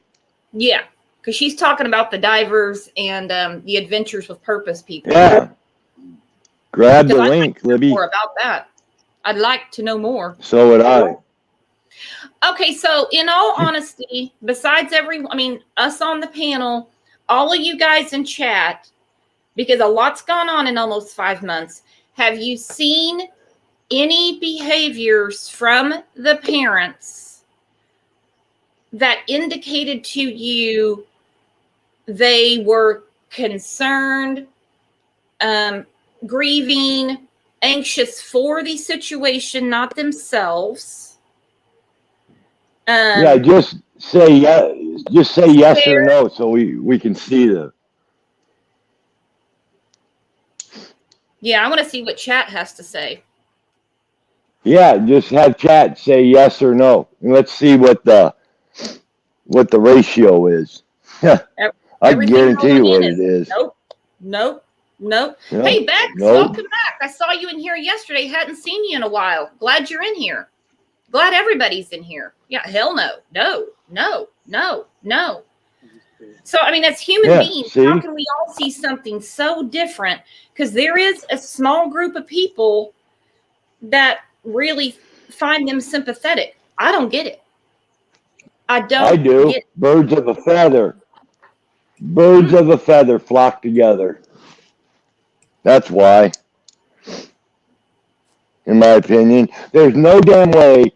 Yeah, because she's talking about the divers and the Adventures with Purpose people. Yeah. Grab the I'd link, like to know Libby. more about that. I'd like to know more. So would I. Okay, so in all honesty, besides us on the panel, all of you guys in chat, because a lot's gone on in almost 5 months, have you seen any behaviors from the parents that indicated to you they were concerned, grieving, anxious for the situation, not themselves? Yeah, just say yes or no, so we can see the. Yeah, I want to see what chat has to say. Yeah, just have chat say yes or no, and let's see what the ratio is. I guarantee you what it is. Nope. Nope. Hey, Bex, Nope. welcome back. I saw you in here yesterday. Hadn't seen you in a while. Glad you're in here. Glad everybody's in here. Yeah, hell no. No. So, as human beings, how can we all see something so different? Because there is a small group of people that really find them sympathetic. I don't get it. I do. Get it. Birds of a feather. Birds of a feather flock together. That's why. In my opinion, there's no damn way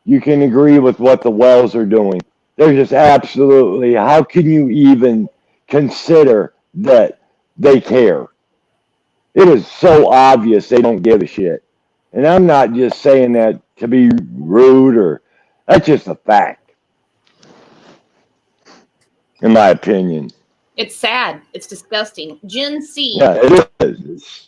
you can agree with what the Wells are doing. They're just absolutely, how can you even consider that they care? It is so obvious they don't give a shit. And I'm not just saying that to be rude, that's just a fact. In my opinion. It's sad. It's disgusting. Jen C. Yeah, it is.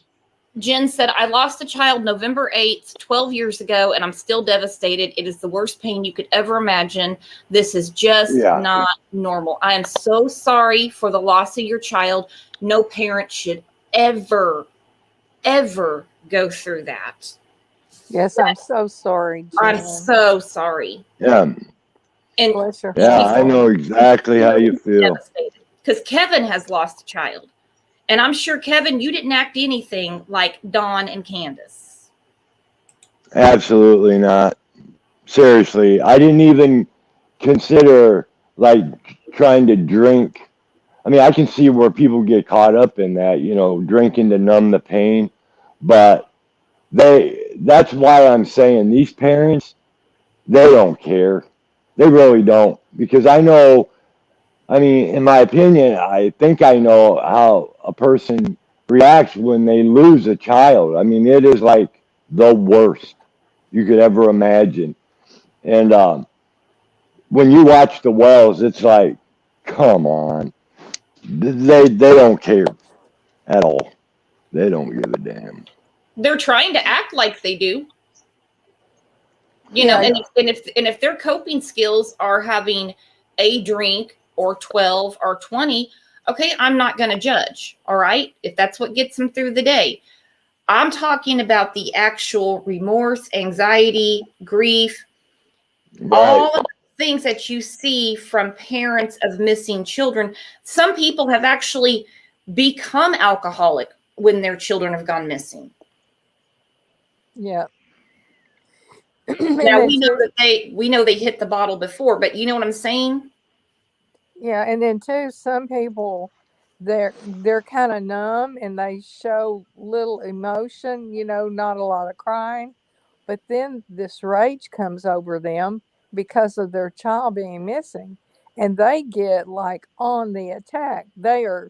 Jen said, I lost a child November 8th, 12 years ago, and I'm still devastated. It is the worst pain you could ever imagine. This is just not normal. I am so sorry for the loss of your child. No parent should ever go through that. Yes, I'm so sorry, Jen. I'm so sorry. Yeah. And Bless your Yeah, heart. I know exactly how you feel. devastated because Kevin has lost a child. And I'm sure, Kevin, you didn't act anything like Dawn and Candace. Absolutely not. Seriously, I didn't even consider like trying to drink. I mean, I can see where people get caught up in that, drinking to numb the pain, but that's why I'm saying these parents, they don't care. They really don't. Because I mean, in my opinion, I think I know how a person reacts when they lose a child. I mean, it is like the worst you could ever imagine. And when you watch the Wells, it's like, come on, they don't care at all. They don't give a damn. They're trying to act like they do. Yeah. And if their coping skills are having a drink or 12 or 20, okay, I'm not going to judge. All right. If that's what gets them through the day. I'm talking about the actual remorse, anxiety, grief, Right. all of the things that you see from parents of missing children. Some people have actually become alcoholic when their children have gone missing. Yeah. Now we know they hit the bottle before, but you know what I'm saying? Yeah, and then too, some people they're kind of numb and they show little emotion, not a lot of crying, but then this rage comes over them because of their child being missing, and they get like on the attack. They are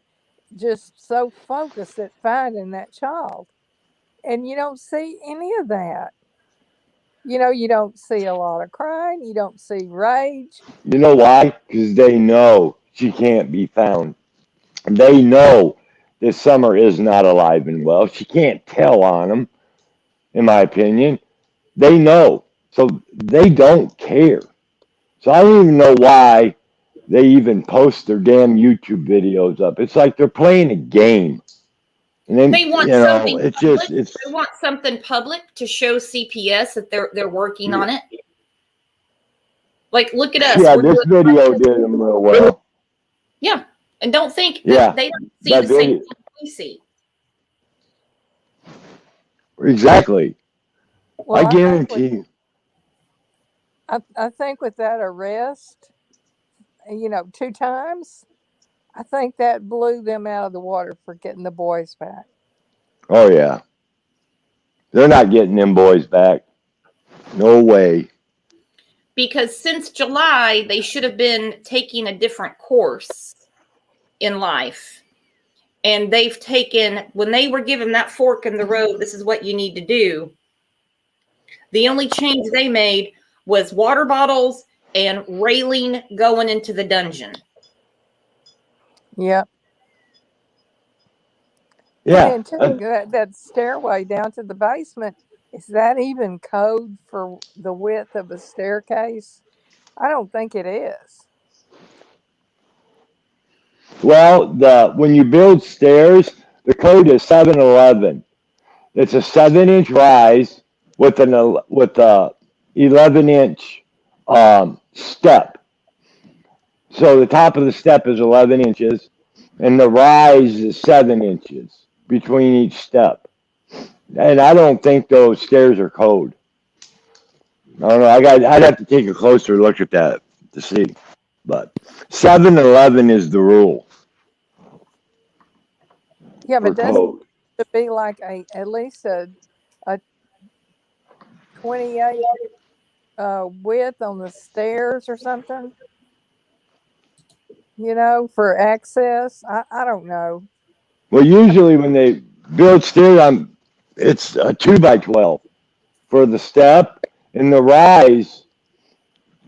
just so focused at finding that child, and you don't see any of that. You don't see a lot of crying, you don't see rage. You know why? Because they know she can't be found. They know this Summer is not alive and well. She can't tell on them, in my opinion. They know. So they don't care. So I don't even know why they even post their damn YouTube videos up. It's like they're playing a game. And then, They want something it's public. just, it's, They want something public to show CPS that they're working on it. Like, look at us. yeah, We're this doing video did them real well. Yeah. And don't think Yeah, that they don't see that the same video. thing we see. Exactly. Well, I guarantee you. I think with that arrest, 2 times, I think that blew them out of the water for getting the boys back. Oh, yeah. They're not getting them boys back. No way. Because since July, they should have been taking a different course in life. And they've taken, when they were given that fork in the road, this is what you need to do. The only change they made was water bottles and railing going into the dungeon. Yep. Yeah. And then too, that stairway down to the basement, is that even code for the width of a staircase? I don't think it is. Well, when you build stairs, the code is 711. It's a 7-inch rise with a 11-inch step. So the top of the step is 11 inches, and the rise is 7 inches between each step. And I don't think those stairs are code. I don't know. I'd have to take a closer look at that to see. But 711 is the rule Yeah, for but doesn't code. it be like at least a 28 width on the stairs or something? For access. I don't know. Well, usually when they build stairs, it's a 2 by 12 for the step, and the rise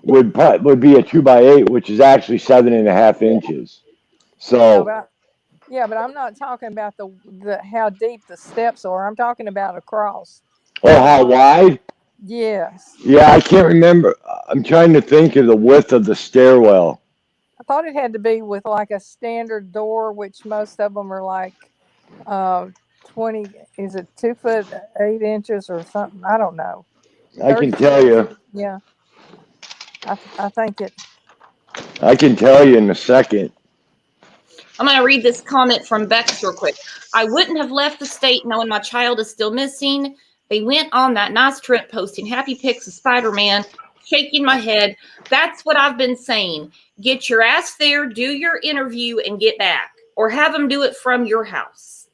would be a 2 by 8, which is actually 7.5 inches. Yeah, So, but I'm not talking about the how deep the steps are. I'm talking about across. oh, how wide? Yes. Yeah, I can't remember. I'm trying to think of the width of the stairwell. I thought it had to be with like a standard door, which most of them are like uh 20, is it 2 foot 8 inches or something? I don't know. I can 32 tell inches. you. Yeah. I think it. I can tell you in a second. I'm going to read this comment from Bex real quick. I wouldn't have left the state knowing my child is still missing. They went on that nice trip posting happy pics of Spider-Man, shaking my head. That's what I've been saying. Get your ass there, do your interview, and get back. Or have them do it from your house.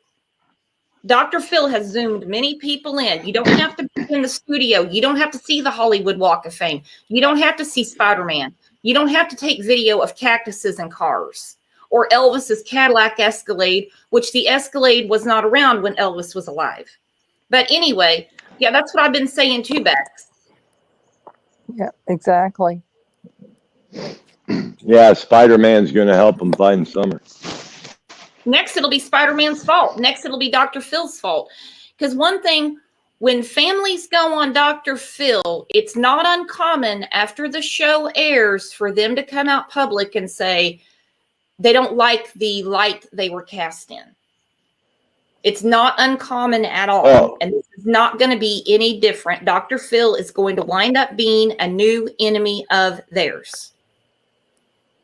Dr. Phil has Zoomed many people in. You don't have to be in the studio. You don't have to see the Hollywood Walk of Fame. You don't have to see Spider-Man. You don't have to take video of cactuses and cars. Or Elvis's Cadillac Escalade, which the Escalade was not around when Elvis was alive. But anyway, yeah, that's what I've been saying too, Bex. Yeah, exactly. Yeah, Spider-Man's going to help him find Summer. Next, it'll be Spider-Man's fault. Next, it'll be Dr. Phil's fault. Because one thing, when families go on Dr. Phil, it's not uncommon after the show airs for them to come out public and say, they don't like the light they were cast in. It's not uncommon at all. Oh. And this is not going to be any different. Dr. Phil is going to wind up being a new enemy of theirs.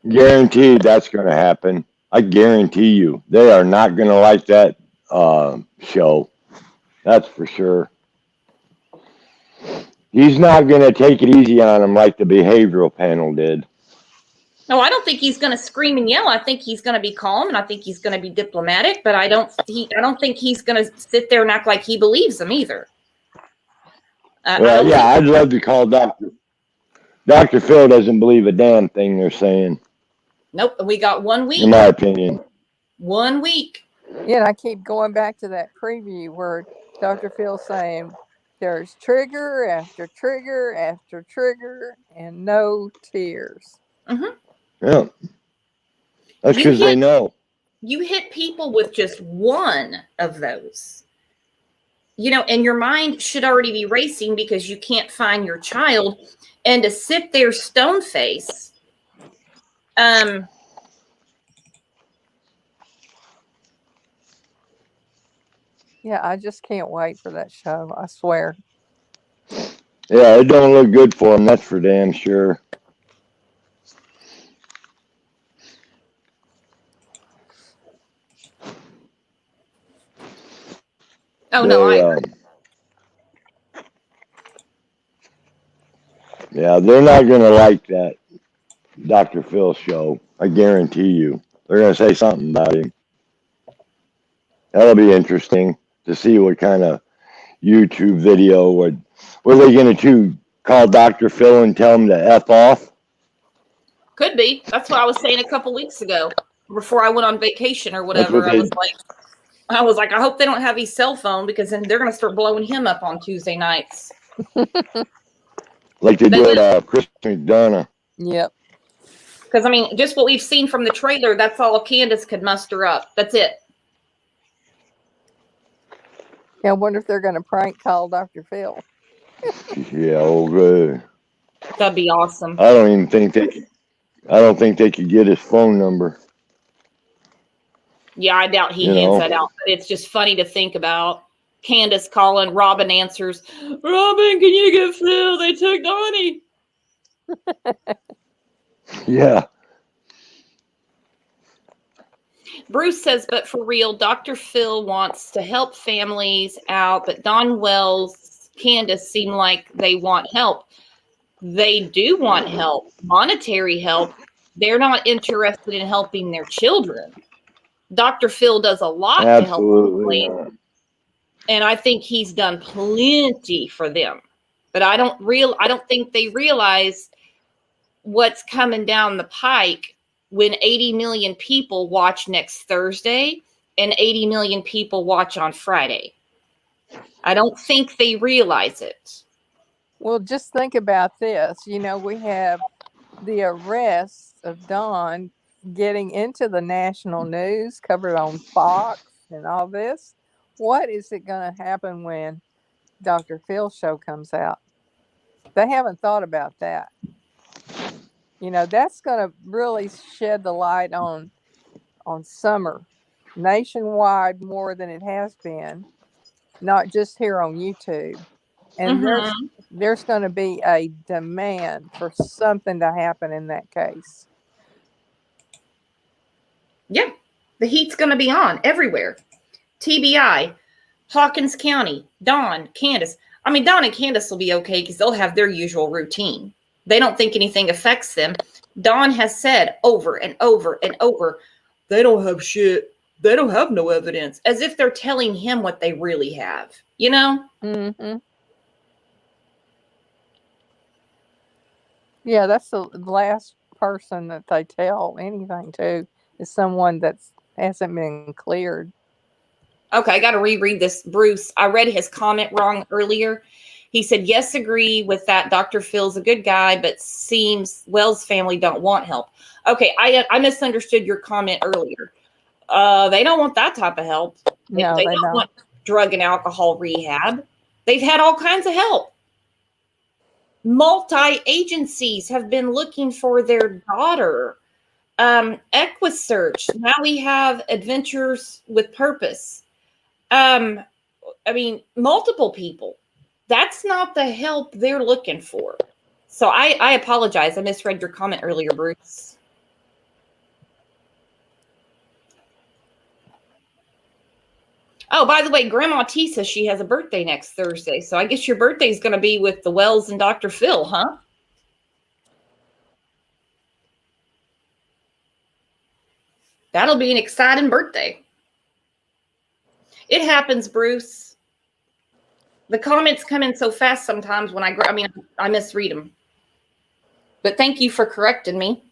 Guaranteed that's going to happen. I guarantee you. They are not going to like that show. That's for sure. He's not going to take it easy on them like the behavioral panel did. No, I don't think he's going to scream and yell. I think he's going to be calm, and I think he's going to be diplomatic. But I don't think he's going to sit there and act like he believes them either. Well, yeah, I'd love to call Dr. Phil doesn't believe a damn thing they're saying. Nope, we got 1 week. In my opinion. 1 week. Yeah, and I keep going back to that preview where Dr. Phil's saying there's trigger after trigger after trigger and no tears. Mm-hmm. Yeah. That's because they know. You hit people with just one of those. You know, and your mind should already be racing because you can't find your child. And to sit there stone face, Yeah, I just can't wait for that show. I swear. Yeah, it don't look good for them. That's for damn sure. oh no, I agree. Yeah, they're not going to like that Dr. Phil show. I guarantee you. They're going to say something about him. That'll be interesting to see what kind of YouTube video were they going to call Dr. Phil and tell him to F off? Could be. That's what I was saying a couple weeks ago before I went on vacation or whatever. I was like, I hope they don't have his cell phone because then they're going to start blowing him up on Tuesday nights. Like they did Chris McDonough. Yep. Because, I mean, just what we've seen from the trailer, that's all Candace could muster up. That's it. Yeah, I wonder if they're going to prank call Dr. Phil. Yeah, okay. That'd be awesome. I don't think they could get his phone number. Yeah, I doubt he hands that out. But it's just funny to think about. Candace calling, Robin answers, Robin, can you get Phil? They took Donnie. Yeah. Bruce says, but for real, Dr. Phil wants to help families out, but Don Wells, Candace seem like they want help. They do want help, monetary help. They're not interested in helping their children. Dr. Phil does a lot to help families. And I think he's done plenty for them. But I don't think they realize what's coming down the pike when 80 million people watch next Thursday and 80 million people watch on Friday. I don't think they realize it. Well, just think about this. You know, we have the arrest of Don getting into the national news, covered on Fox and all this. What is it going to happen when Dr. Phil's show comes out? They haven't thought about that. You know, that's going to really shed the light on Summer nationwide more than it has been, not just here on YouTube. And there's going to be a demand for something to happen in that case. Yeah, the heat's going to be on everywhere. TBI, Hawkins County, Dawn, Candace. I mean, Dawn and Candace will be okay because they'll have their usual routine. They don't think anything affects them. Dawn has said over and over and over, they don't have shit. They don't have no evidence, as if they're telling him what they really have, you know? Mm-hmm. Yeah, that's the last person that they tell anything to is someone that hasn't been cleared. Okay, I got to reread this. Bruce, I read his comment wrong earlier. He said, yes, agree with that. Dr. Phil's a good guy, but seems Wells' family don't want help. Okay, I misunderstood your comment earlier. They don't want that type of help. No, they they don't don't. want drug and alcohol rehab. They've had all kinds of help. Multi-agencies have been looking for their daughter. EquiSearch. Now we have Adventures with Purpose. I mean, multiple people. That's not the help they're looking for. So I apologize. I misread your comment earlier, Bruce. Oh, by the way, Grandma T says she has a birthday next Thursday. So I guess your birthday is going to be with the Wells and Dr. Phil, huh? That'll be an exciting birthday. It happens, Bruce. The comments come in so fast sometimes when I misread them. But thank you for correcting me.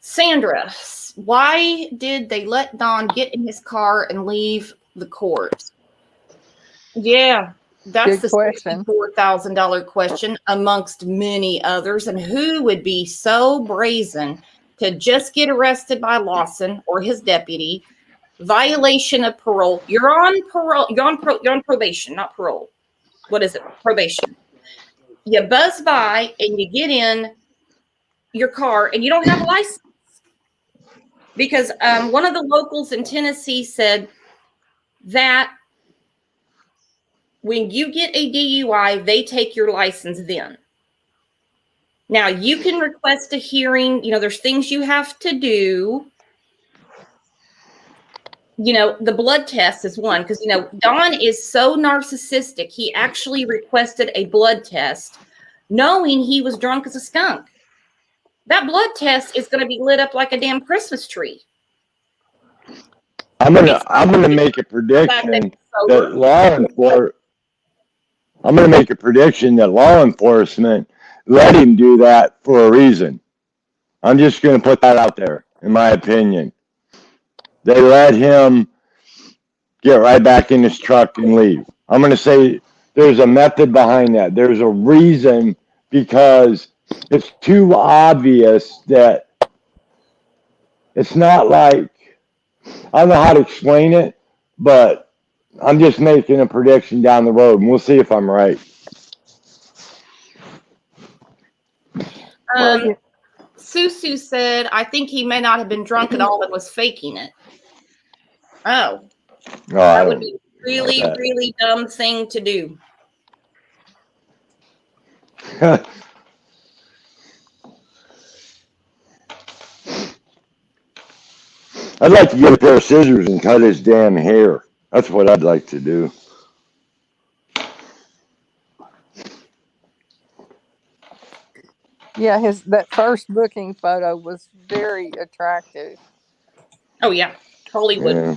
Sandra, why did they let Don get in his car and leave the court? Yeah, that's Good question. the $64,000 question amongst many others. And who would be so brazen to just get arrested by Lawson or his deputy? Violation of parole. You're on parole. You're on probation, not parole. What is it? Probation. You buzz by and you get in your car and you don't have a license. Because one of the locals in Tennessee said that when you get a DUI, they take your license then. Now, you can request a hearing. You know, there's things you have to do. You know, the blood test is one because, you know, Don is so narcissistic. He actually requested a blood test knowing he was drunk as a skunk. That blood test is going to be lit up like a damn Christmas tree. I'm gonna make a prediction that law enforcement let him do that for a reason. I'm just gonna put that out there, in my opinion. They let him get right back in his truck and leave. I'm gonna say there's a method behind that. There's a reason, because it's too obvious that it's not like, I don't know how to explain it, but I'm just making a prediction down the road, and we'll see if I'm right. Susu said, I think he may not have been drunk at all and was faking it. Oh, that would be a really, really dumb thing to do. I'd like to get a pair of scissors and cut his damn hair. That's what I'd like to do. Yeah, that first booking photo was very attractive. Oh yeah, Hollywood. Yeah.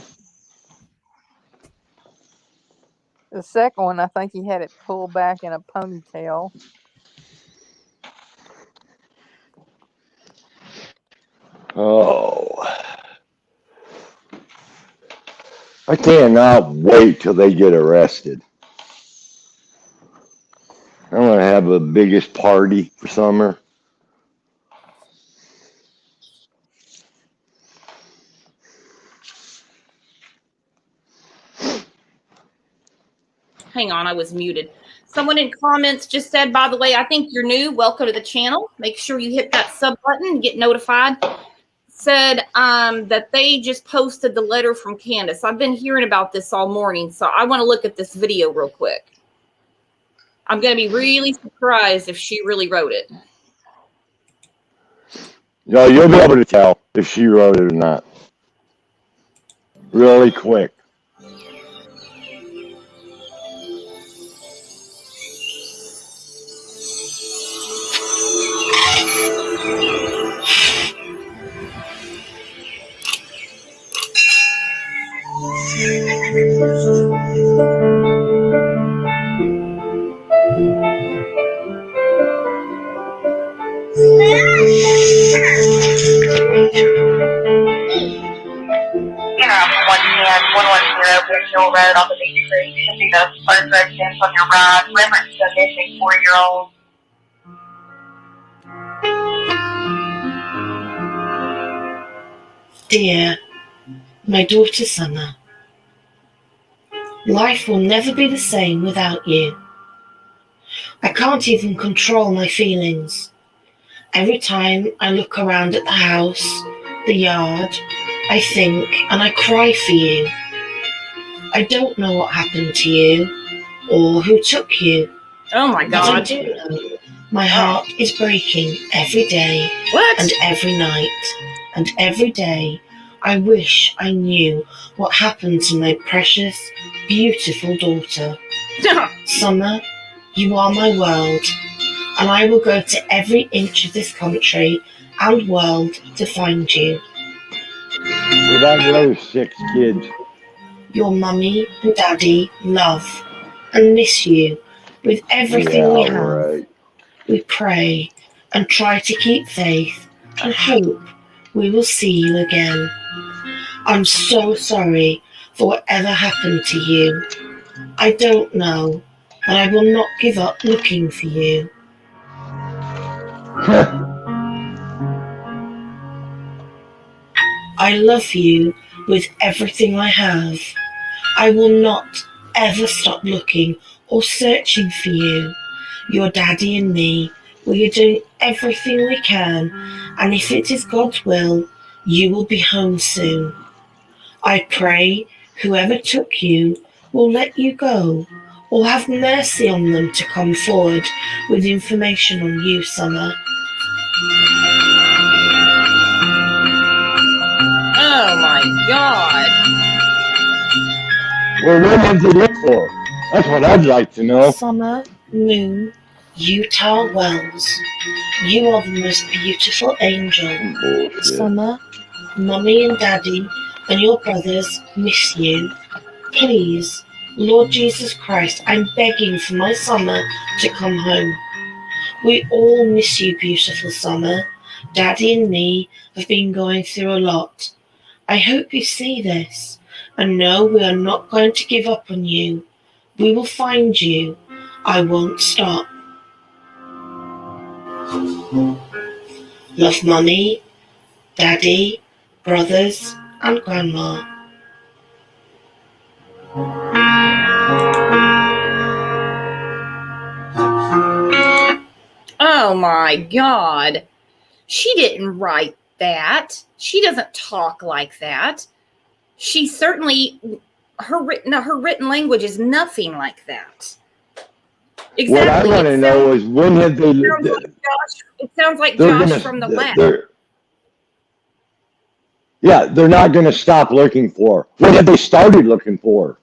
The second one, I think he had it pulled back in a ponytail. Oh. I cannot wait till they get arrested. I'm going to have the biggest party for summer. Hang on, I was muted. Someone in comments just said, by the way, I think you're new. Welcome to the channel. Make sure you hit that sub button and get notified. Said that they just posted the letter from Candace. I've been hearing about this all morning, so I want to look at this video real quick. I'm going to be really surprised if she really wrote it. No, you'll be able to tell if she wrote it or not. Really quick. Interrupt 110 Bridgehill Road off of Beach Creek. Should be the first residence on your right. Reference to a missing 4-year-old. Dear, my daughter Summer, life will never be the same without you. I can't even control my feelings. Every time I look around at the house, the yard, I think and I cry for you. I don't know what happened to you or who took you. Oh my But I God. do know my heart is breaking every day What? and every night. And every day I wish I knew what happened to my precious, beautiful daughter. Summer, you are my world, and I will go to every inch of this country and world to find you. Without your other 6 kids. Your mummy and daddy love and miss you with everything we Yeah, have. right. We pray and try to keep faith and hope we will see you again. I'm so sorry for whatever happened to you. I don't know, but I will not give up looking for you. I love you with everything I have. I will not ever stop looking or searching for you. Your daddy and me, we are doing everything we can, and if it is God's will, you will be home soon. I pray whoever took you will let you go or have mercy on them to come forward with information on you, Summer. Oh my God. Well, what have they look for? That's what I'd like to know. Summer, Moon, Utah Wells, you are the most beautiful angel. Bullshit. Summer, Mummy and Daddy and your brothers miss you. Please, Lord Jesus Christ, I'm begging for my Summer to come home. We all miss you, beautiful Summer. Daddy and me have been going through a lot. I hope you see this and know we are not going to give up on you. We will find you. I won't stop. Love Mummy, Daddy, brothers, and Grandma. Oh my God. She didn't write that. She doesn't talk like that. She certainly, her written language is nothing like that. Exactly. What I want to know is when have they? It sounds like They're Josh gonna- from the lab. They're not going to stop looking for. What have they started looking for?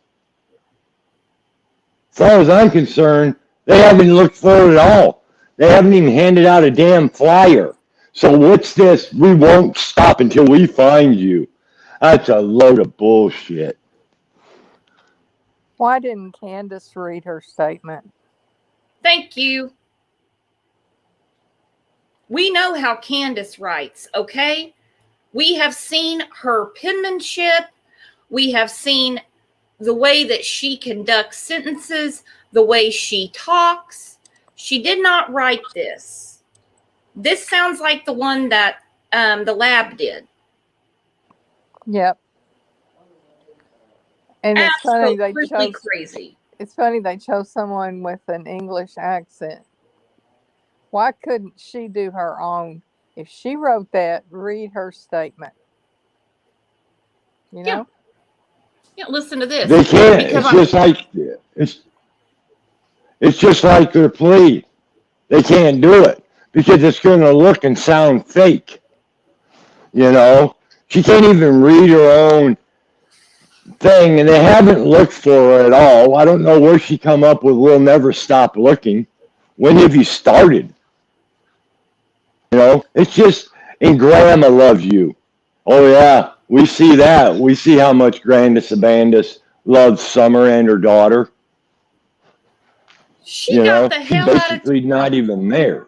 As far as I'm concerned, they haven't looked for it at all. They haven't even handed out a damn flyer. So what's this? We won't stop until we find you. That's a load of bullshit. Why didn't Candace read her statement? Thank you. We know how Candace writes, okay? We have seen her penmanship. We have seen the way that she conducts sentences, the way she talks. She did not write this. This sounds like the one that the lab did. Yep. And it's funny they Absolutely chose crazy. It's funny they chose someone with an English accent. Why couldn't she do her own? If she wrote that, read her statement. You know? Yeah, listen to this. They can't. Because It's just like It's just like their plea. They can't do it because it's going to look and sound fake. You know, she can't even read her own thing, and they haven't looked for her at all. I don't know where she come up with "we'll never stop looking." When have you started? You know, it's just, and Grandma loves you. Oh yeah, we see that. We see how much Grandis Abandis loves Summer and her daughter. She You got know, the she's hell out of. basically not even there.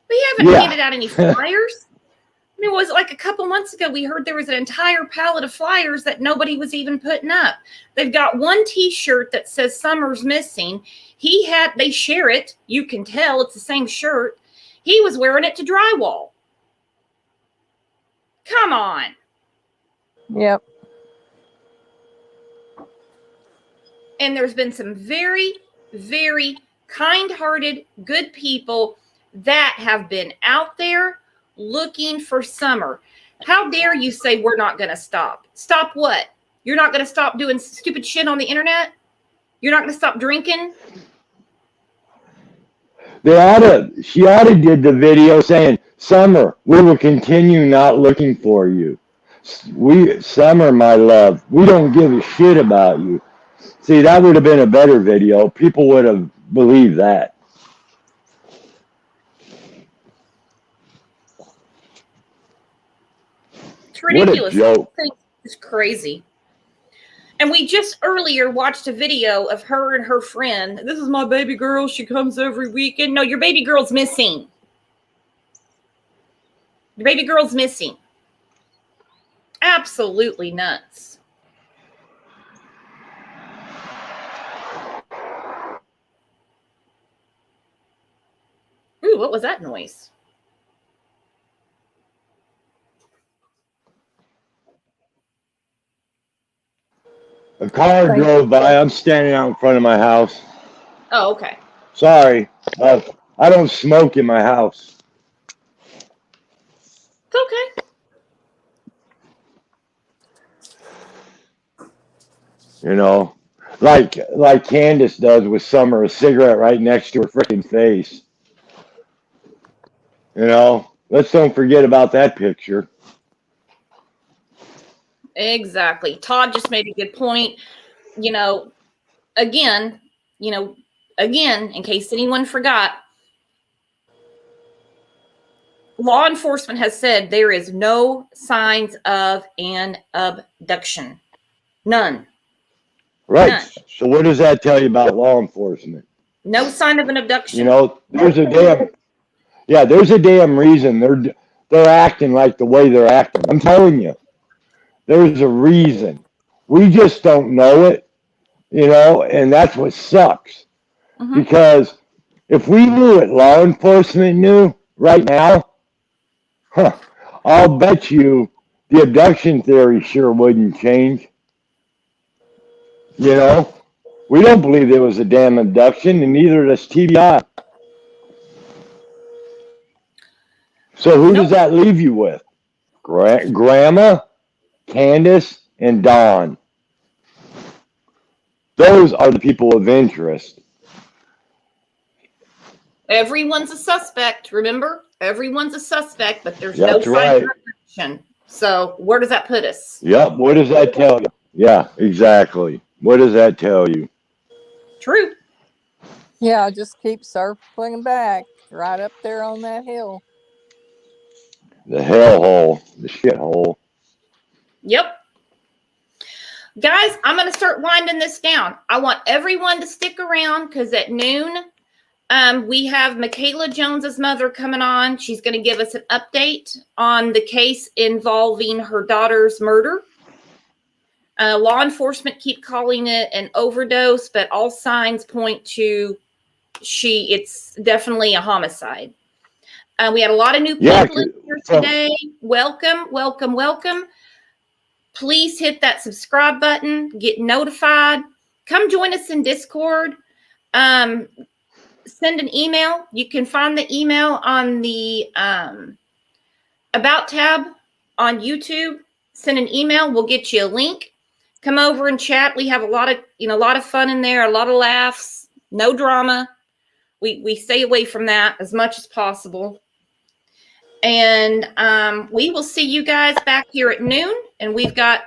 We haven't handed Yeah. out any flyers. I mean, it was like a couple months ago, we heard there was an entire pallet of flyers that nobody was even putting up. They've got one T-shirt that says Summer's missing. They share it. You can tell it's the same shirt. He was wearing it to drywall. Come on. Yep. And there's been some very, very kind-hearted, good people that have been out there looking for Summer. How dare you say we're not going to stop? Stop what? You're not going to stop doing stupid shit on the internet? You're not going to stop drinking? She ought to did the video saying, "Summer, we will continue not looking for you. Summer, my love, we don't give a shit about you." See, that would have been a better video. People would have believed that. It's What a ridiculous. joke. It's crazy. And we just earlier watched a video of her and her friend. This is my baby girl. She comes every weekend. No, your baby girl's missing. Your baby girl's missing. Absolutely nuts. Ooh, what was that noise? A car drove by. I'm standing out in front of my house. Oh, okay. Sorry. I don't smoke in my house. It's okay. You know, like Candace does with Summer, a cigarette right next to her freaking face. You know, let's don't forget about that picture. Exactly. Todd just made a good point. You know, again, in case anyone forgot, law enforcement has said there is no signs of an abduction. None. Right. None. So what does that tell you about law enforcement? No sign of an abduction. You know, there's a damn reason they're acting like the way they're acting. I'm telling you, there's a reason. We just don't know it, you know, and that's what sucks. Mhm. Because if we knew what law enforcement knew right now, I'll bet you the abduction theory sure wouldn't change. You know, we don't believe there was a damn abduction, and neither does TBI. So who does that leave you with? Grandma, Candace, and Dawn. Those are the people of interest. Everyone's a suspect, remember? Everyone's a suspect, but there's That's no sign right. of abduction. So where does that put us? Yep. What does that tell you? Yeah, exactly. What does that tell you? True. Yeah, just keep circling back right up there on that hill. The hellhole, the shithole. Yep. Guys, I'm going to start winding this down. I want everyone to stick around because at noon, we have Michaela Jones's mother coming on. She's going to give us an update on the case involving her daughter's murder. Law enforcement keep calling it an overdose, but all signs point to it's definitely a homicide. We had a lot of new people in here today. Welcome, welcome, welcome. Please hit that subscribe button, get notified. Come join us in Discord. Send an email. You can find the email on the About tab on YouTube. Send an email. We'll get you a link. Come over and chat. We have a lot of fun in there, a lot of laughs. No drama. We stay away from that as much as possible. And we will see you guys back here at noon. And we've got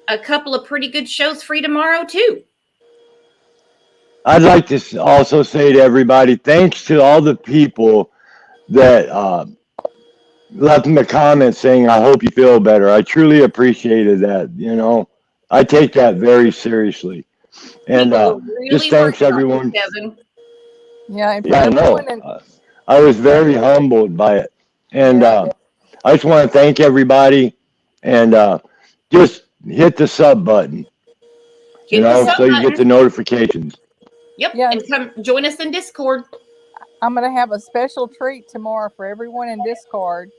a couple of pretty good shows free tomorrow, too. I'd like to also say to everybody, thanks to all the people that left in the comments saying, I hope you feel better. I truly appreciated that. You know, I take that very seriously. And Really just thanks everyone. Kevin. Yeah, and Yeah, I know. I was very humbled by it. And Yeah. I just want to thank everybody and just hit the sub button, Hit the sub so you button. get the notifications. Yep. Yeah. And come join us in Discord. I'm going to have a special treat tomorrow for everyone in Discord.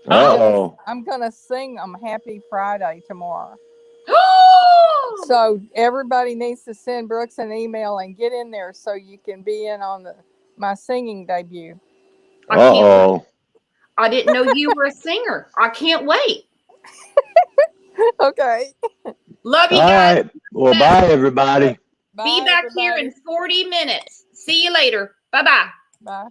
Uh-oh. I'm going to sing them Happy Friday tomorrow. So everybody needs to send Brooks an email and get in there so you can be in on my singing debut. Uh-oh. I didn't know you were a singer. I can't wait. Okay. Love you All guys. right. Well, bye, everybody. Bye, Be back everybody. here in 40 minutes. See you later. Bye-bye. Bye.